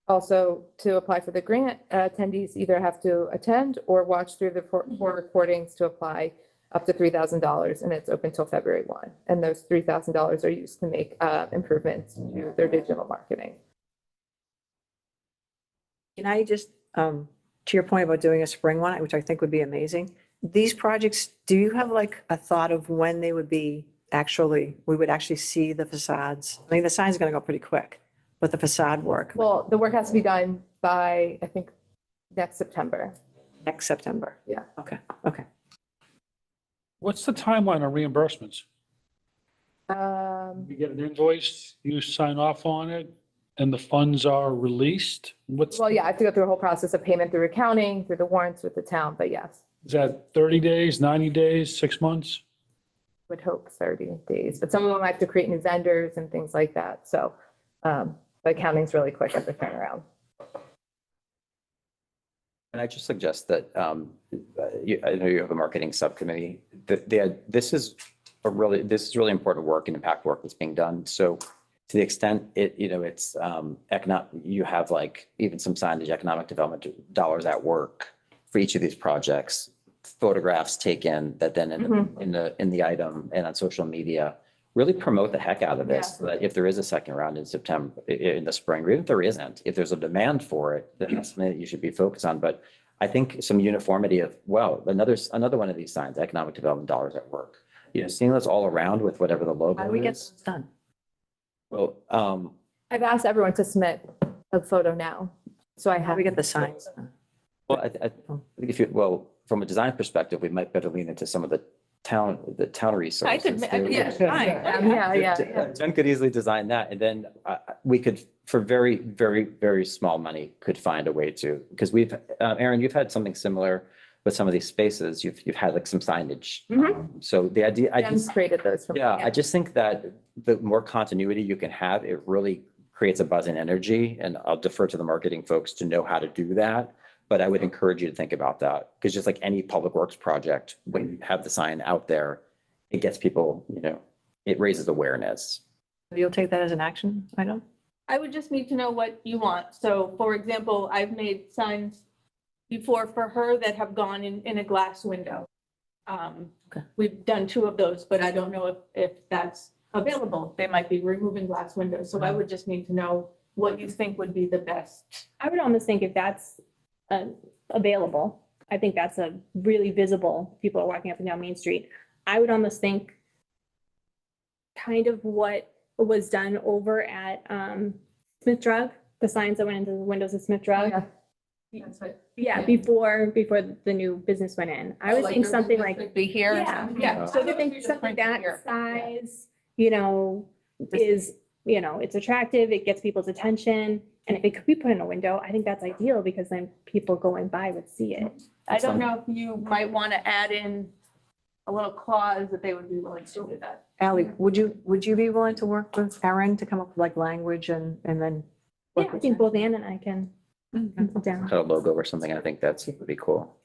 Also, to apply for the grant, attendees either have to attend or watch through the 4 recordings to apply. up to $3,000, and it's open till February 1. And those $3,000 are used to make improvements to their digital marketing. Can I just, to your point about doing a spring one, which I think would be amazing, these projects, do you have like a thought of when they would be we would actually see the facades? I mean, the sign's gonna go pretty quick, but the facade work, Well, the work has to be done by, I think, next September. next September. Yeah. Okay, okay. What's the timeline on reimbursements? You get an invoice, you sign off on it, and the funds are released? Well, yeah, I have to go through a whole process of payment through accounting, through the warrants with the town, but yes, Is that 30 days, 90 days, 6 months? would hope 30 days. But some of them I have to create new vendors and things like that. So the accounting's really quick at the turnaround. And I just suggest that, I know you have a marketing subcommittee, that this is really important work and impact work that's being done. So to the extent it's you have like even some signage, economic development dollars at work for each of these projects, photographs taken that then in the item and on social media, really promote the heck out of this. So that if there is a second round in September, in the spring, or even if there isn't, if there's a demand for it, then that's something that you should be focused on. But I think some uniformity of, well, another one of these signs, economic development dollars at work, seeing those all around with whatever the logo How do we get is. this done? Well, I've asked everyone to submit a photo now. So I How do have. we get the signs? well, I think from a design perspective, we might better lean into some of the town resources. Jen could easily design that, and then we could, for very, very, very small money, could find a way to, because Aaron, you've had something similar with some of these spaces. You've had like some signage. So the idea, Jen's created those. for me, I just think that the more continuity you can have, it really creates a buzz and energy, and I'll defer to the marketing folks to know how to do that. But I would encourage you to think about that, because just like any public works project, when you have the sign out there, it gets people, it raises awareness. You'll take that as an action item? I would just need to know what you want. So for example, I've made signs before for her that have gone in a glass window. We've done 2 of those, but I don't know if that's available. They might be removing glass windows. So I would just need to know what you think would be the best. I would almost think if that's available, I think that's a really visible, people are walking up and down Main Street. I would almost think kind of what was done over at Smith Drug, the signs that went into the windows of Smith Drug. Yeah, before the new business went in. I would think something like. Be here. Yeah. So I think something that size, is, it's attractive, it gets people's attention. And if it could be put in a window, I think that's ideal, because then people going by would see it. I don't know if you might want to add in a little clause that they would be willing to do that. Ally, would you be willing to work with Erin to come up with like language and then? Yeah, I think both Ann and I can sit down. A logo or something, I think would be cool.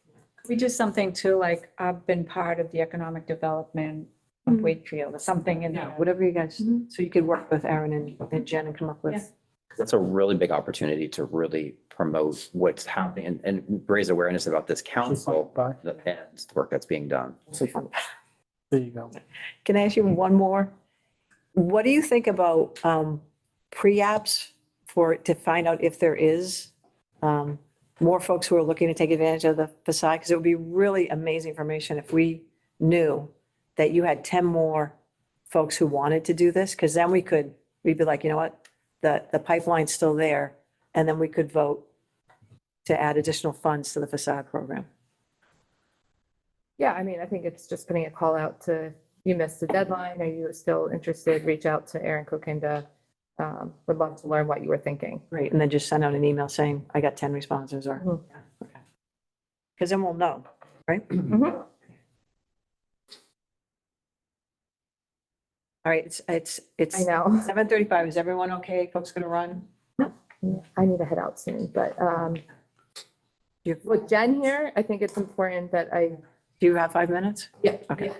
We do something too, like I've been part of the economic development of Wakefield or something in Yeah, there. whatever you guys, so you could work with Erin and Jen and come up with. That's a really big opportunity to really promote what's happening and raise awareness about this council and the work that's being done. There you go. Can I ask you one more? What do you think about pre-apps to find out if there is more folks who are looking to take advantage of the facade? Because it would be really amazing information if we knew that you had 10 more folks who wanted to do this, because then we'd be like, you know what? The pipeline's still there, and then we could vote to add additional funds to the facade program. Yeah, I mean, I think it's just putting a call out to, you missed the deadline, are you still interested? Reach out to Aaron Kokinda. Would love to learn what you were thinking. Great, and then just send out an email saying, I got 10 responses, or, because then we'll know, right? All right, it's I know. 7:35. Is everyone okay? Folks gonna run? I need to head out soon, but with Jen here, I think it's important that Do you have 5 minutes? Yeah. Okay.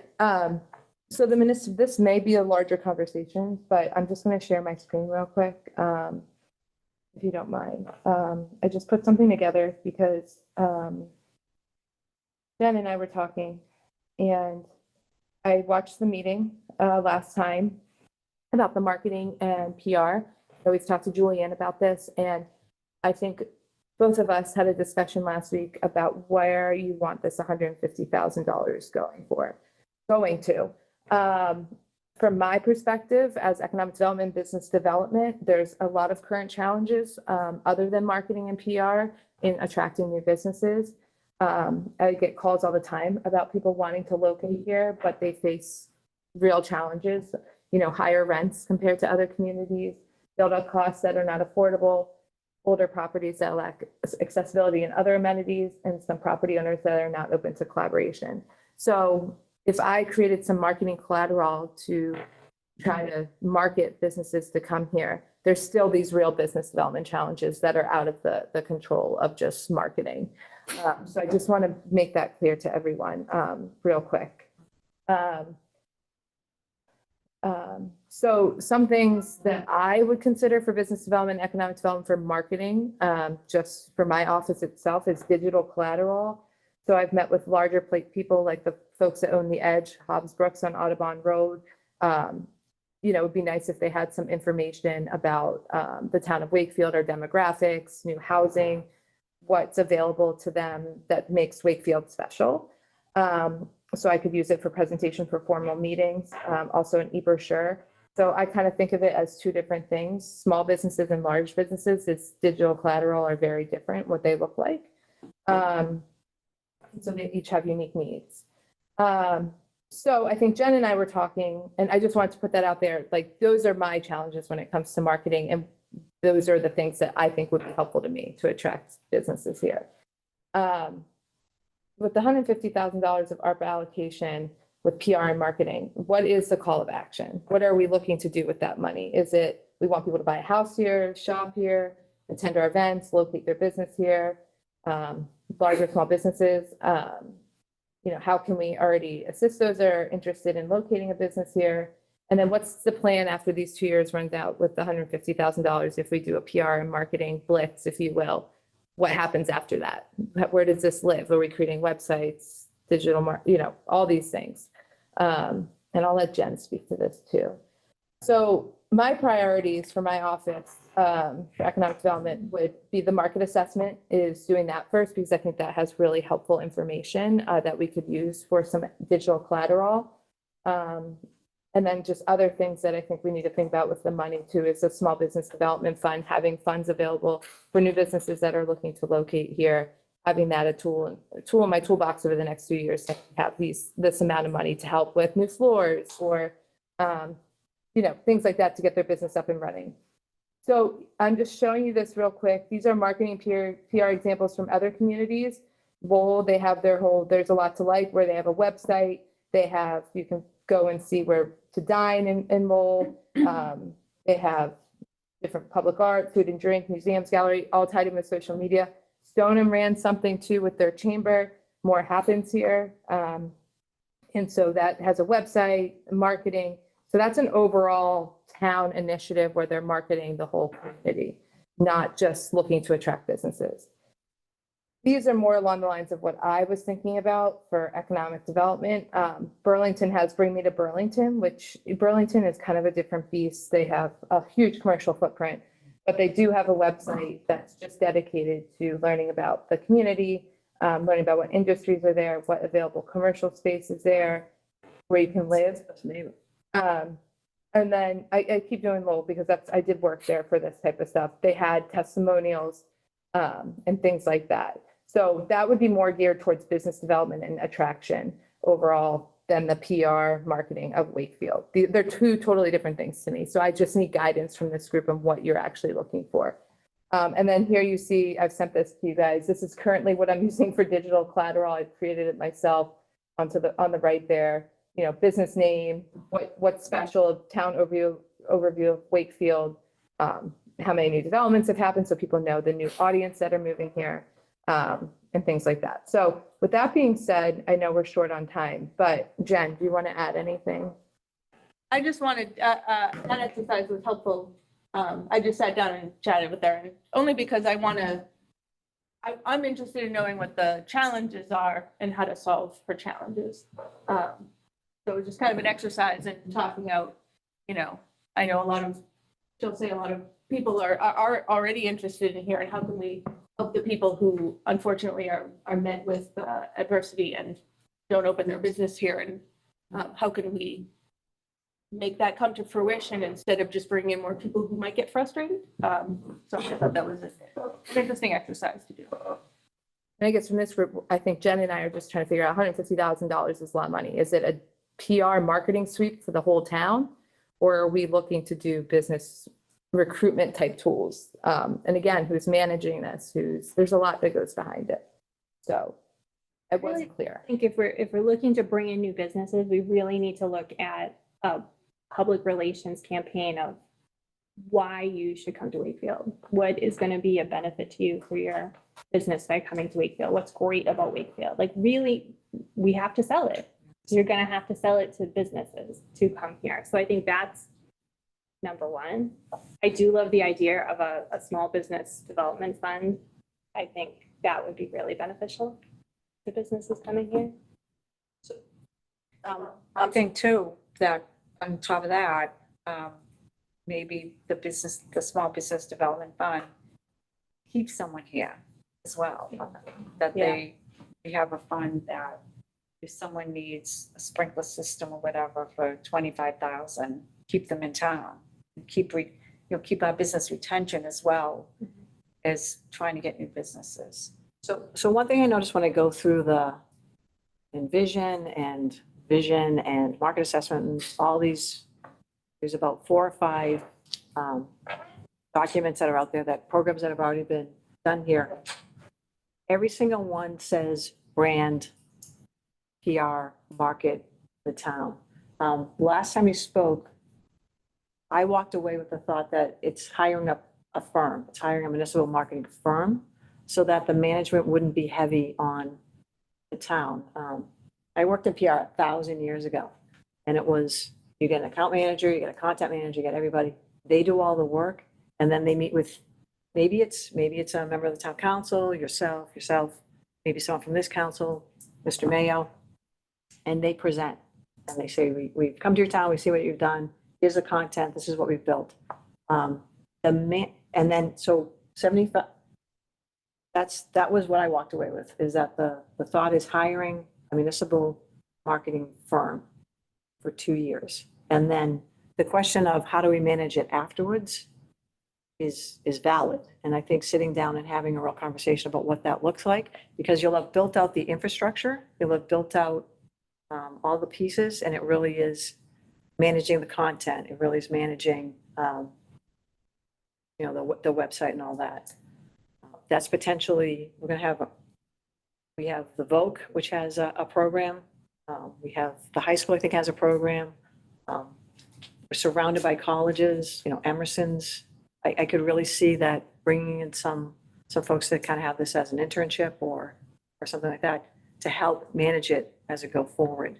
So this may be a larger conversation, but I'm just going to share my screen real quick, if you don't mind. I just put something together because Jen and I were talking, and I watched the meeting last time about the marketing and PR. I always talked to Julianne about this, and I think both of us had a discussion last week about where you want this $150,000 going to. From my perspective, as economic development, business development, there's a lot of current challenges other than marketing and PR in attracting new businesses. I get calls all the time about people wanting to locate here, but they face real challenges, higher rents compared to other communities, build-up costs that are not affordable, older properties that lack accessibility and other amenities, and some property owners that are not open to collaboration. So if I created some marketing collateral to try to market businesses to come here, there's still these real business development challenges that are out of the control of just marketing. So I just want to make that clear to everyone real quick. So some things that I would consider for business development, economic development for marketing, just for my office itself, is digital collateral. So I've met with larger people like the folks that own the Edge, Hobbs Brooks on Audubon Road. It would be nice if they had some information about the town of Wakefield, our demographics, new housing, what's available to them that makes Wakefield special. So I could use it for presentation for formal meetings, also an e-brochure. So I kind of think of it as two different things. Small businesses and large businesses, its digital collateral are very different, what they look like. So they each have unique needs. So I think Jen and I were talking, and I just wanted to put that out there, like those are my challenges when it comes to marketing, and those are the things that I think would be helpful to me to attract businesses here. With the $150,000 of ARPA allocation with PR and marketing, what is the call of action? What are we looking to do with that money? Is it we want people to buy a house here, shop here, attend our events, locate their business here, larger small businesses? How can we already assist those that are interested in locating a business here? And then what's the plan after these 2 years runs out with the $150,000 if we do a PR and marketing blitz, if you will? What happens after that? Where does this live? Are we creating websites, digital, all these things? And I'll let Jen speak to this too. So my priorities for my office for economic development would be the market assessment, is doing that first, because I think that has really helpful information that we could use for some digital collateral. And then just other things that I think we need to think about with the money too is a small business development fund, having funds available for new businesses that are looking to locate here, having that a tool in my toolbox over the next 2 years to have this amount of money to help with new floors or things like that to get their business up and running. So I'm just showing you this real quick. These are marketing PR examples from other communities. Lowell, they have there's a lot to like, where they have a website. You can go and see where to dine in Lowell. They have different public art, food and drink, museums, gallery, all tied in with social media. Stoneham ran something too with their chamber. More happens here. And so that has a website, marketing. So that's an overall town initiative where they're marketing the whole community, not just looking to attract businesses. These are more along the lines of what I was thinking about for economic development. Burlington has Bring Me to Burlington, which Burlington is kind of a different beast. They have a huge commercial footprint, but they do have a website that's just dedicated to learning about the community, learning about what industries are there, what available commercial space is there, where you can live. And then I keep doing Lowell because I did work there for this type of stuff. They had testimonials and things like that. So that would be more geared towards business development and attraction overall than the PR marketing of Wakefield. They're two totally different things to me. So I just need guidance from this group on what you're actually looking for. And then here you see, I've sent this to you guys. This is currently what I'm using for digital collateral. I've created it myself on the right there. Business name, what's special, town overview of Wakefield, how many new developments have happened so people know the new audience that are moving here, and things like that. So with that being said, I know we're short on time, but Jen, do you want to add anything? I just wanted, that exercise was helpful. I just sat down and chatted with her, only because I'm interested in knowing what the challenges are and how to solve for challenges. So it was just kind of an exercise in talking out, you know, I know a lot of, she'll say a lot of people are already interested in hearing how can we help the people who unfortunately are met with adversity and don't open their business here, and how can we make that come to fruition instead of just bringing in more people who might get frustrated. So I thought that was an interesting exercise to do. And I guess from this group, I think Jen and I are just trying to figure out $150,000 is a lot of money. Is it a PR marketing sweep for the whole town? Or are we looking to do business recruitment type tools? And again, who's managing this? There's a lot that goes behind it. So it wasn't clear. I think if we're looking to bring in new businesses, we really need to look at a public relations campaign of why you should come to Wakefield. What is going to be a benefit to you for your business by coming to Wakefield? What's great about Wakefield? Like really, we have to sell it. You're going to have to sell it to businesses to come here. So I think that's number one. I do love the idea of a small business development fund. I think that would be really beneficial to businesses coming here. I think too, that on top of that, maybe the small business development fund keeps someone here as well. That we have a fund that if someone needs a sprinkler system or whatever for 25,000, keep them in town. Keep our business retention as well as trying to get new businesses. So one thing I noticed when I go through the envision and vision and market assessment and all these, there's about 4 or 5 documents that are out there, that programs that have already been done here. Every single one says brand, PR, market, the town. Last time you spoke, I walked away with the thought that it's hiring up a firm, it's hiring a municipal marketing firm so that the management wouldn't be heavy on the town. I worked in PR 1,000 years ago, and it was, you get an account manager, you get a content manager, you get everybody. They do all the work, and then they meet with, maybe it's a member of the town council, yourself, maybe someone from this council, Mr. Mayo, and they present. And they say, we've come to your town, we see what you've done, here's the content, this is what we've built. And then, so 75, that was what I walked away with, is that the thought is hiring a municipal marketing firm for 2 years. And then the question of how do we manage it afterwards is valid. And I think sitting down and having a real conversation about what that looks like, because you'll have built out the infrastructure, you'll have built out all the pieces, and it really is managing the content. It really is managing, the website and all that. That's potentially, we're going to have, we have the Vogue, which has a program. We have the high school, I think, has a program. We're surrounded by colleges, Emerson's. I could really see that bringing in some folks that kind of have this as an internship or something like that to help manage it as it go forward.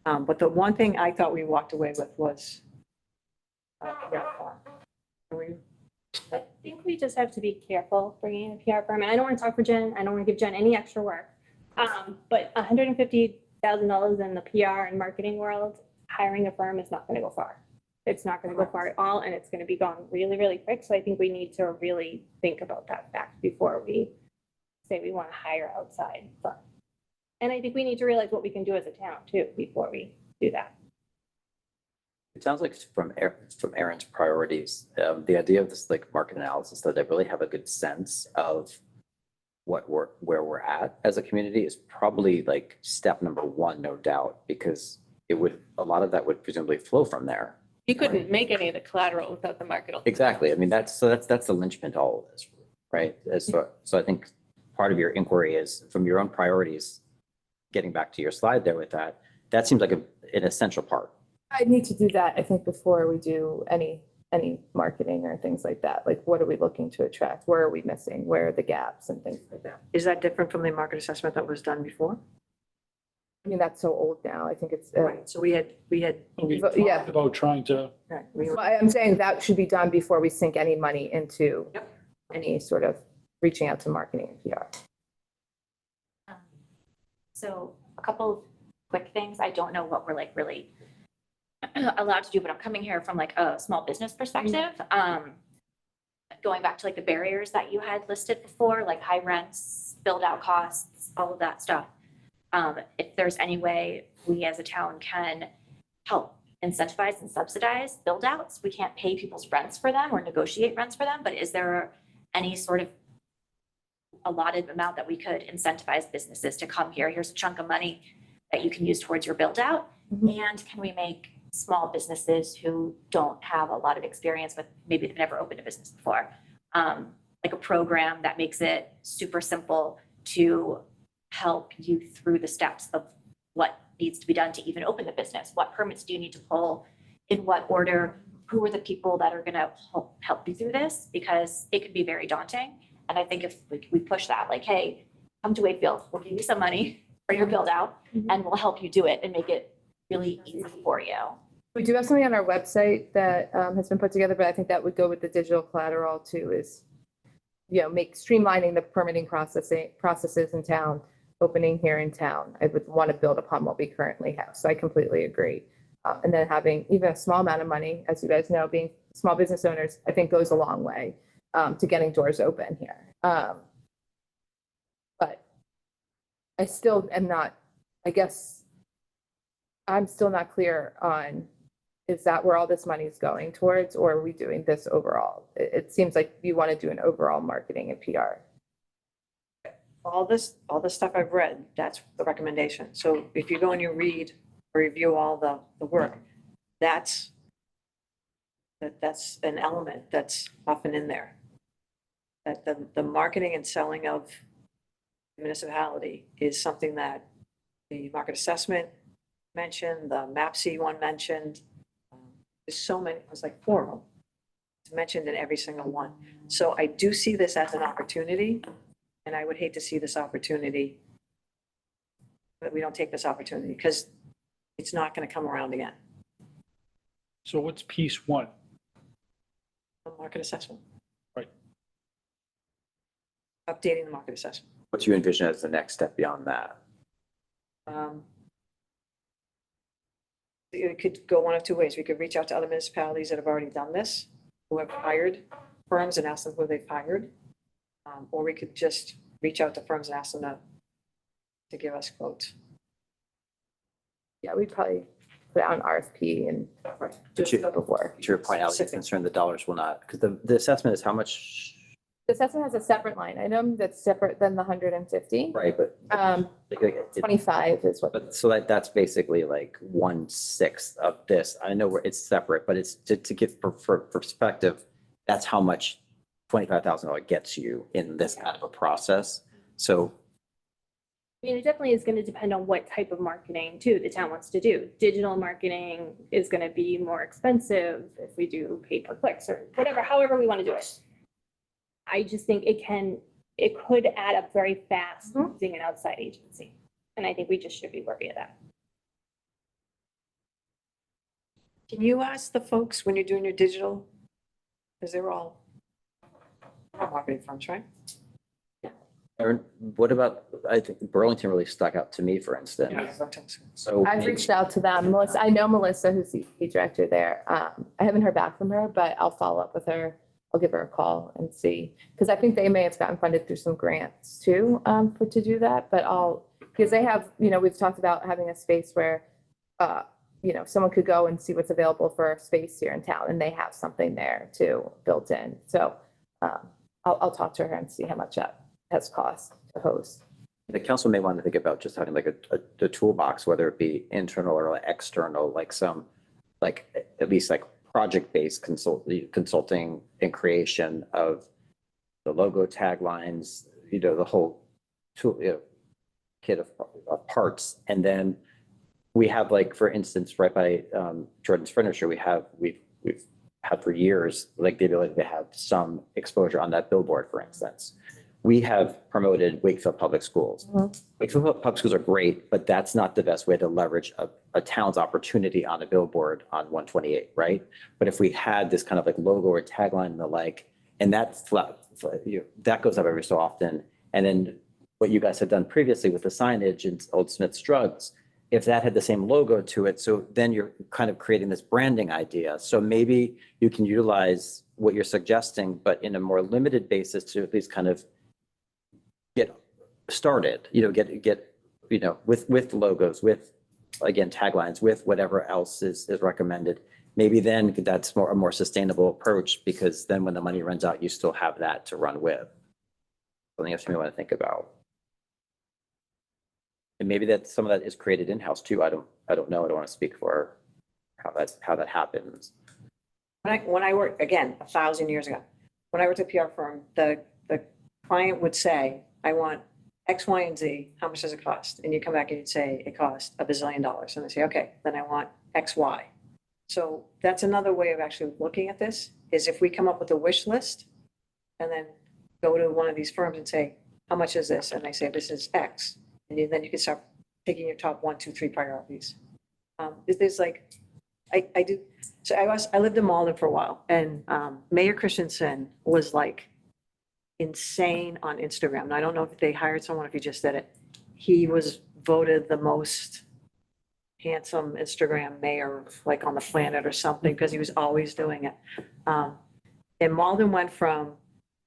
But the one thing I thought we walked away with was, I think we just have to be careful bringing in a PR firm. And I don't want to talk for Jen. I don't want to give Jen any extra work. But $150,000 in the PR and marketing world, hiring a firm is not going to go far. It's not going to go far at all, and it's going to be gone really, really quick. So I think we need to really think about that fact before we say we want to hire outside firm. And I think we need to realize what we can do as a town too before we do that. It sounds like from Erin's priorities, the idea of this like market analysis, that they really have a good sense of where we're at as a community is probably like step number 1, no doubt, because a lot of that would presumably flow from there. You couldn't make any of the collateral without the market. Exactly. I mean, that's the linchpin to all of this, right? So I think part of your inquiry is from your own priorities, getting back to your slide there with that seems like an essential part. I need to do that, I think, before we do any marketing or things like that. Like, what are we looking to attract? Where are we missing? Where are the gaps and things like that? is that different from the market assessment that was done before? I mean, that's so old now. I think it's, Right. So we had, We yeah. talked about trying to, right, I'm saying that should be done before we sink any money into Yep. any sort of reaching out to marketing and PR. So a couple quick things. I don't know what we're like really allowed to do, but I'm coming here from like a small business perspective. Going back to like the barriers that you had listed before, like high rents, build out costs, all of that stuff. If there's any way we as a town can help incentivize and subsidize build outs, we can't pay people's rents for them or negotiate rents for them, but is there any sort of allotted amount that we could incentivize businesses to come here? Here's a chunk of money that you can use towards your build out. And can we make small businesses who don't have a lot of experience with, maybe they've never opened a business before, like a program that makes it super simple to help you through the steps of what needs to be done to even open the business? What permits do you need to pull? In what order? Who are the people that are going to help you through this? Because it can be very daunting. And I think if we push that, like, hey, come to Wakefield, we'll give you some money for your build out and we'll help you do it and make it really easy for you. We do have something on our website that has been put together, but I think that would go with the digital collateral too, is, make streamlining the permitting processes in town, opening here in town. I would want to build upon what we currently have. So I completely agree. And then having even a small amount of money, as you guys know, being small business owners, I think goes a long way to getting doors open here. But I still am not, I guess, I'm still not clear on, is that where all this money is going towards, or are we doing this overall? It seems like you want to do an overall marketing and PR. All this stuff I've read, that's the recommendation. So if you go and you read or review all the work, that's an element that's often in there. That the marketing and selling of the municipality is something that the market assessment mentioned, the MAPC one mentioned. There's so many, it was like 4 of them. It's mentioned in every single one. So I do see this as an opportunity, and I would hate to see this opportunity, that we don't take this opportunity, because it's not going to come around again. So what's piece one? The market assessment. Right. Updating the market assessment. What do you envision as the next step beyond that? It could go one of two ways. We could reach out to other municipalities that have already done this, who have hired firms, and ask them who they've hired. Or we could just reach out to firms and ask them to give us quotes. Yeah, we'd probably put out an RFP and just go before. To your point, Alex, it's concerned the dollars will not, because the assessment is how much, The assessment has a separate line item that's separate than the 150. right, but. It- 25 is what. But so that's basically like 1/6 of this. I know where it's separate, but it's to give for perspective, that's how much $25,000 gets you in this kind of a process. So I mean, it definitely is going to depend on what type of marketing too the town wants to do. Digital marketing is going to be more expensive if we do pay-per-clicks or whatever, however we want to do it. I just think it could add up very fast using an outside agency. And I think we just should be wary of that. Can you ask the folks when you're doing your digital, because they're all marketing firms, right? Aaron, what about, I think Burlington really stuck out to me, for instance. So I've reached out to them. Melissa, I know Melissa, who's the director there. I haven't heard back from her, but I'll follow up with her. I'll give her a call and see, because I think they may have gotten funded through some grants too, to do that, but because they have, we've talked about having a space where, someone could go and see what's available for space here in town, and they have something there too built in. So I'll talk to her and see how much that has cost to host. The council may want to think about just having like a toolbox, whether it be internal or external, like some, like at least like project-based consulting and creation of the logo taglines, the whole tool, kit of parts. And then we have, like, for instance, right by Jordan's Furniture, we've had for years, like, the ability to have some exposure on that billboard, for instance. We have promoted Wakefield Public Schools. Wakefield Public Schools are great, but that's not the best way to leverage a town's opportunity on a billboard on 128, right? But if we had this kind of like logo or tagline and the like, and that goes up every so often. And then what you guys have done previously with the signage and Old Smith's Drugs, if that had the same logo to it, so then you're kind of creating this branding idea. So maybe you can utilize what you're suggesting, but in a more limited basis to at least kind of get started, get, with logos, with, again, taglines, with whatever else is recommended. Maybe then that's a more sustainable approach, because then when the money runs out, you still have that to run with. Something else you may want to think about. And maybe that some of that is created in-house too. I don't know. I don't want to speak for how that happens. When I worked, again, 1,000 years ago, when I worked at a PR firm, the client would say, I want X, Y, and Z, how much does it cost? And you come back and you'd say, it costs $1 bazillion. And they say, okay, then I want X, Y. So that's another way of actually looking at this, is if we come up with a wish list and then go to one of these firms and say, how much is this? And they say, this is X. And then you can start picking your top 1, 2, 3 priorities. There's like, I do, so I lived in Malden for a while, and Mayor Christensen was like insane on Instagram. And I don't know if they hired someone, if he just did it. He was voted the most handsome Instagram mayor like on the planet or something, because he was always doing it. And Malden went from,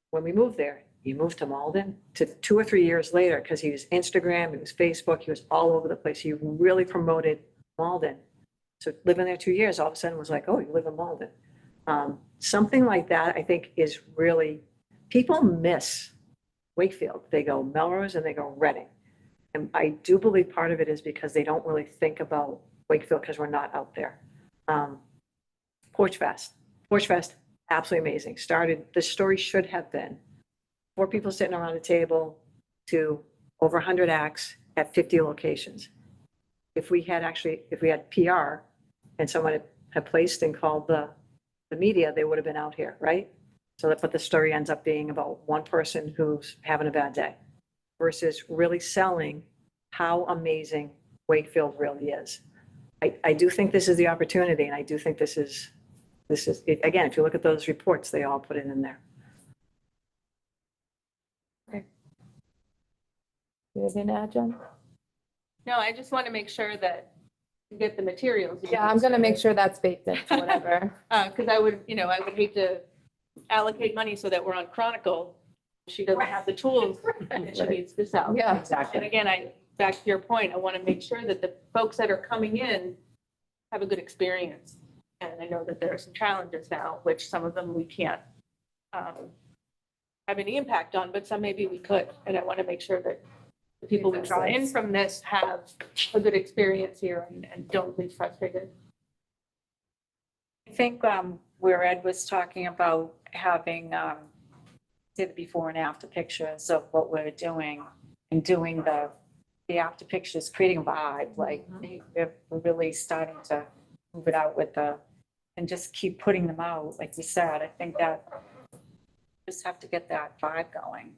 when we moved there, he moved to Malden, to 2 or 3 years later, because he was Instagram, he was Facebook, he was all over the place. He really promoted Malden. So living there 2 years, all of a sudden was like, oh, you live in Malden. Something like that, I think, is really, people miss Wakefield. They go Melrose and they go Reading. And I do believe part of it is because they don't really think about Wakefield because we're not out there. Porch Fest, absolutely amazing. The story should have been 4 people sitting around a table to over 100 acts at 50 locations. If we had PR and someone had placed and called the media, they would have been out here, right? So but the story ends up being about one person who's having a bad day versus really selling how amazing Wakefield really is. I do think this is the opportunity, and I do think this is again, if you look at those reports, they all put it in there. Anything to add, Jen? No, I just want to make sure that you get the materials. Yeah, I'm gonna make sure that's baked in, so whatever. Because I would hate to allocate money so that we're on Chronicle. She doesn't have the tools that she needs to sell. Yeah, Exactly. And again, back to your point, I want to make sure that the folks that are coming in have a good experience. And I know that there are some challenges now, which some of them we can't have any impact on, but some maybe we could. And I want to make sure that the people we draw in from this have a good experience here and don't leave frustrated. I think where Ed was talking about having the before and after pictures of what we're doing and doing the after pictures, creating a vibe, like we're really starting to move it out with and just keep putting them out. Like you said, I think that just have to get that vibe going.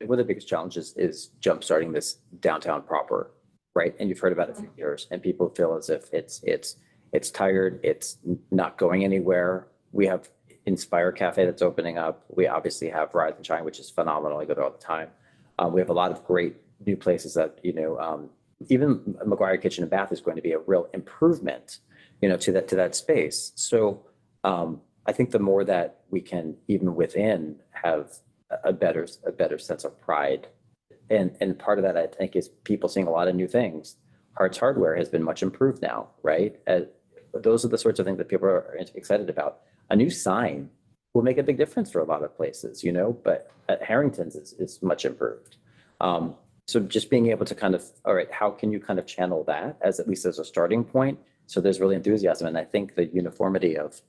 One of the biggest challenges is jumpstarting this downtown proper, right? And you've heard about it for years, and people feel as if it's tired, it's not going anywhere. We have Inspire Cafe that's opening up. We obviously have Rise and Shine, which is phenomenal. I go there all the time. We have a lot of great new places that, even McGuire Kitchen and Bath is going to be a real improvement, to that space. So I think the more that we can, even within, have a better sense of pride. And part of that, I think, is people seeing a lot of new things. Hart's Hardware has been much improved now, right? Those are the sorts of things that people are excited about. A new sign will make a big difference for a lot of places, but at Harrington's is much improved. So just being able to kind of, all right, how can you kind of channel that at least as a starting point? So there's really enthusiasm. And I think the uniformity of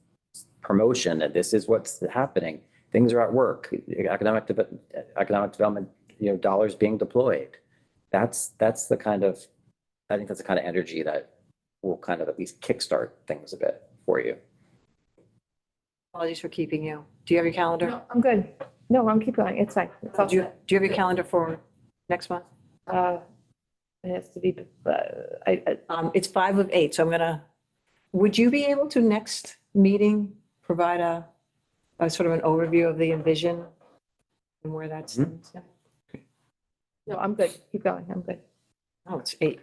promotion, and this is what's happening. Things are at work, economic development, dollars being deployed. That's the kind of, I think that's the kind of energy that will kind of at least kickstart things a bit for you. Apologies for keeping you. Do you have your calendar? No, I'm good. No, I'm keep going. It's fine. It's all Do you set. have your calendar for next month? It has to be, It's 5 of 8, so would you be able to next meeting provide a sort of an overview of the Envision and where that's? no, I'm good. Keep going. I'm good. Oh, it's 8.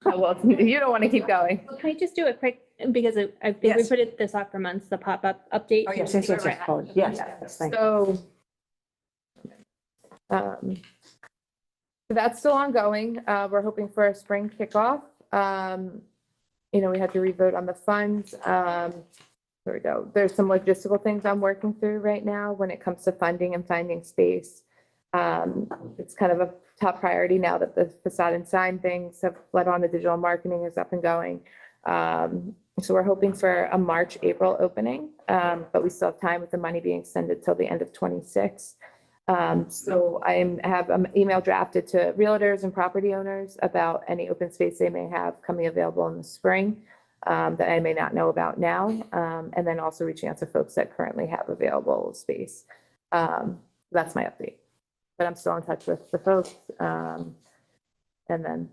Well, you don't want to keep going. Can I just do a quick, because I think we Yes. put it this off for months, the pop-up update. Oh, yes, yes, yes, yes. Oh, yes, yes, thank you. So that's still ongoing. We're hoping for a spring kickoff. We had to revote on the funds. There we go. There's some logistical things I'm working through right now when it comes to funding and finding space. It's kind of a top priority now that the facade and sign things have led on, the digital marketing is up and going. So we're hoping for a March, April opening, but we still have time with the money being extended till the end of 26. So I have an email drafted to realtors and property owners about any open space they may have coming available in the spring that I may not know about now. And then also reaching out to folks that currently have available space. That's my update. But I'm still in touch with the folks. And then,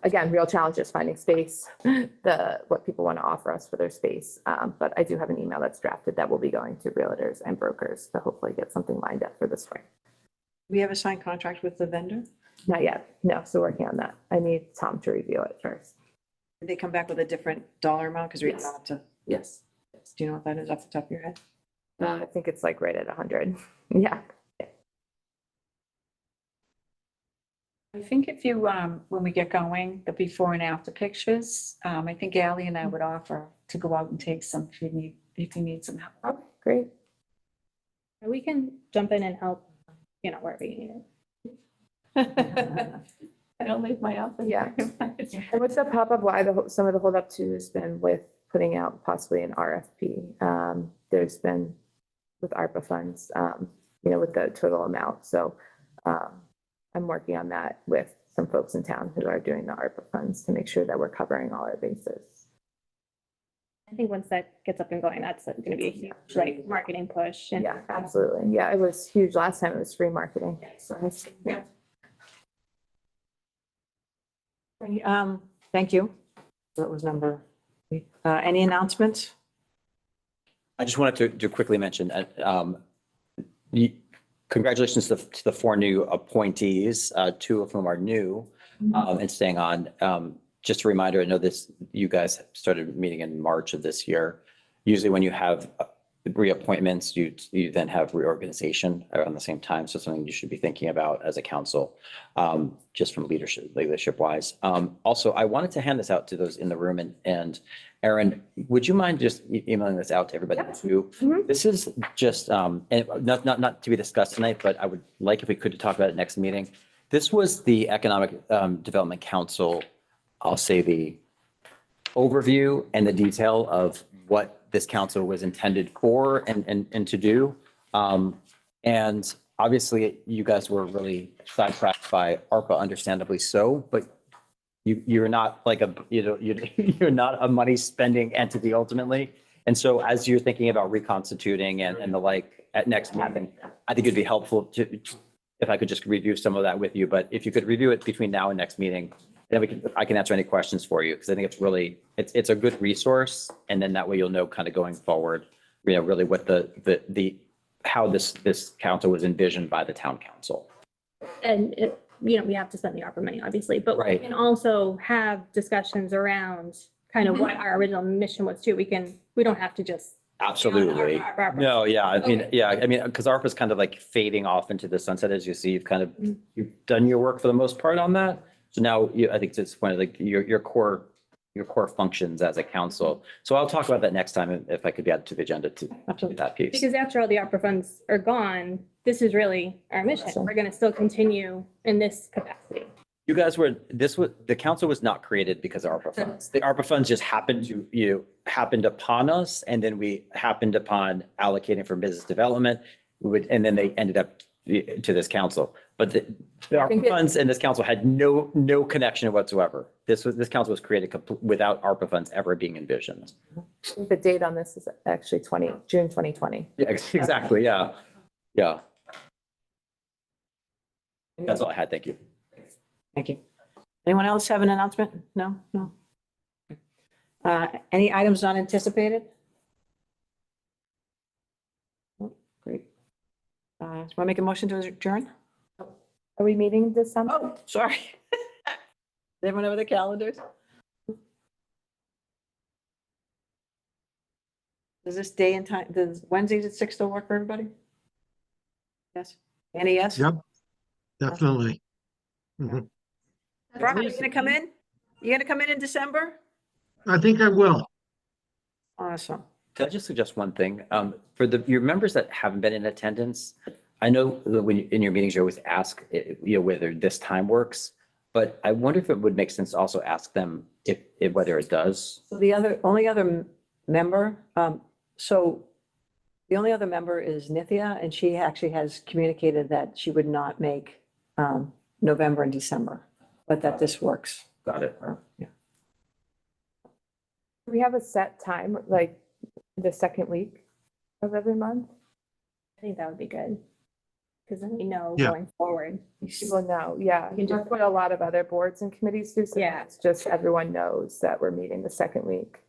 again, real challenges finding space, what people want to offer us for their space. But I do have an email that's drafted that will be going to realtors and brokers to hopefully get something lined up for the spring. We have a signed contract with the vendor? Not yet. No, still working on that. I need Tom to review it first. Did they come back with a different dollar amount? Because we Yes. have to, Yes. do you know what that is off the top of your head? I think it's like right at 100. Yeah. I think if you, when we get going, the before and after pictures, I think Ally and I would offer to go out and take some if you need some help. Oh, great. We can jump in and help, wherever you need it. I don't leave my office. Yeah. And with the pop-up, why some of the holdup too has been with putting out possibly an RFP. There's been with ARPA funds, with the total amount. So I'm working on that with some folks in town who are doing the ARPA funds to make sure that we're covering all our bases. I think once that gets up and going, that's going to be a huge marketing push. And Yeah, absolutely. Yeah, it was huge. Last time it was free marketing. So yeah. Thank you. That was number, any announcements? I just wanted to quickly mention, congratulations to the 4 new appointees, 2 of whom are new and staying on. Just a reminder, I know you guys started meeting in March of this year. Usually when you have reappointments, you then have reorganization around the same time. So something you should be thinking about as a council, just from leadership wise. Also, I wanted to hand this out to those in the room, and Erin, would you mind just emailing this out to everybody too? This is just, and not to be discussed tonight, but I would like if we could talk about it next meeting. This was the Economic Development Council, I'll say the overview and the detail of what this council was intended for and to do. And obviously you guys were really sidetracked by ARPA, understandably so, but you're not like you're not a money spending entity ultimately. And so as you're thinking about reconstituting and the like at next meeting, I think it'd be helpful if I could just review some of that with you, but if you could review it between now and next meeting, then I can answer any questions for you, because I think it's a good resource. And then that way you'll know kind of going forward, really what how this council was envisioned by the town council. And we have to spend the ARPA money, obviously, but we can also have discussions around kind of what our original mission was too. We don't have to just. Absolutely. No, yeah. I mean, because ARPA is kind of like fading off into the sunset. As you see, you've done your work for the most part on that. So now I think to this point, like your core functions as a council. So I'll talk about that next time if I could be added to the agenda to that piece. Because after all the ARPA funds are gone, this is really our mission. We're going to still continue in this capacity. You guys the council was not created because of ARPA funds. The ARPA funds just happened upon us, and then we happened upon allocating for business development, and then they ended up to this council. But the ARPA funds and this council had no connection whatsoever. This council was created without ARPA funds ever being envisioned. The date on this is actually June 2020. Yeah, exactly. Yeah. Yeah. That's all I had. Thank you. Thank you. Anyone else have an announcement? No. Any items not anticipated? Oh, great. Want to make a motion to adjourn? Are we meeting this summer? Oh, sorry. Does everyone have their calendars? Does this day and time, does Wednesdays at 6 still work for everybody? Yes. Annie, yes? Yep, definitely. Mhm. Rob, you gonna come in? You gonna come in December? I think I will. Awesome. Can I just suggest one thing? For your members that haven't been in attendance, I know that when in your meetings, you always ask, whether this time works. But I wonder if it would make sense to also ask them if whether it does. So the only other member, so the only other member is Nithya, and she actually has communicated that she would not make November and December, but that this works. Got it. Yeah. Do we have a set time, like the second week of every month? I think that would be good. Because then we know Yeah. going forward. People know, yeah. You can just- That's what a lot of other boards and committees do. So Yeah. it's just everyone knows that we're meeting the second week.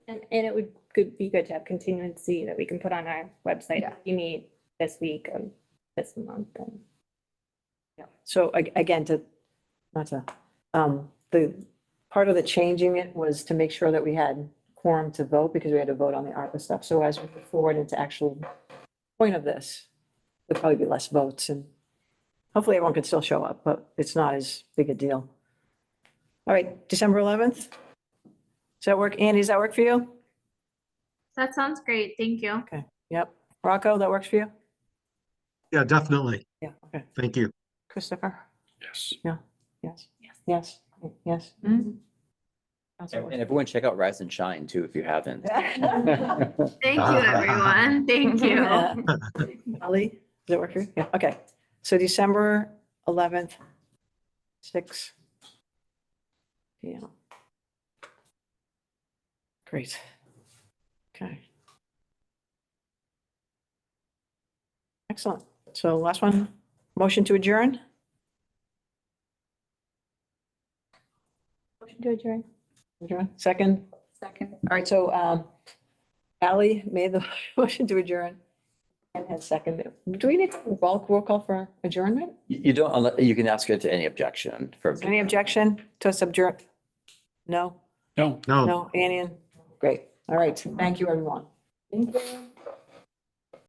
And it would be good to have continuity that we can put on our website. Yeah. You meet this week and this month and. So again, the part of the changing it was to make sure that we had quorum to vote because we had to vote on the ARPA stuff. So as we move forward into actual point of this, there'll probably be less votes and hopefully everyone can still show up, but it's not as big a deal. All right, December 11th. Does that work? Andy, does that work for you? That sounds great. Thank you. Okay, yep. Rocco, that works for you? Yeah, definitely. Yeah, okay. Thank you. Christopher? Yes. Yeah, yes, yes, yes. Mhm. Councilor. And everyone check out Rise and Shine too, if you haven't. Thank you, everyone. Thank you. Ali, does that work for you? Yeah, okay. So December 11th, 6 p.m. Great. Okay. Excellent. So last one, motion to adjourn? Motion to adjourn. Adjourn, second? Second. All right, so Ally made the motion to adjourn and has seconded. Do we need to roll call for adjournment? You don't, you can ask it to any objection for. Any objection to us adjourn? No? No. No. No, Annie? Great. All right. Thank you, everyone. Thank you.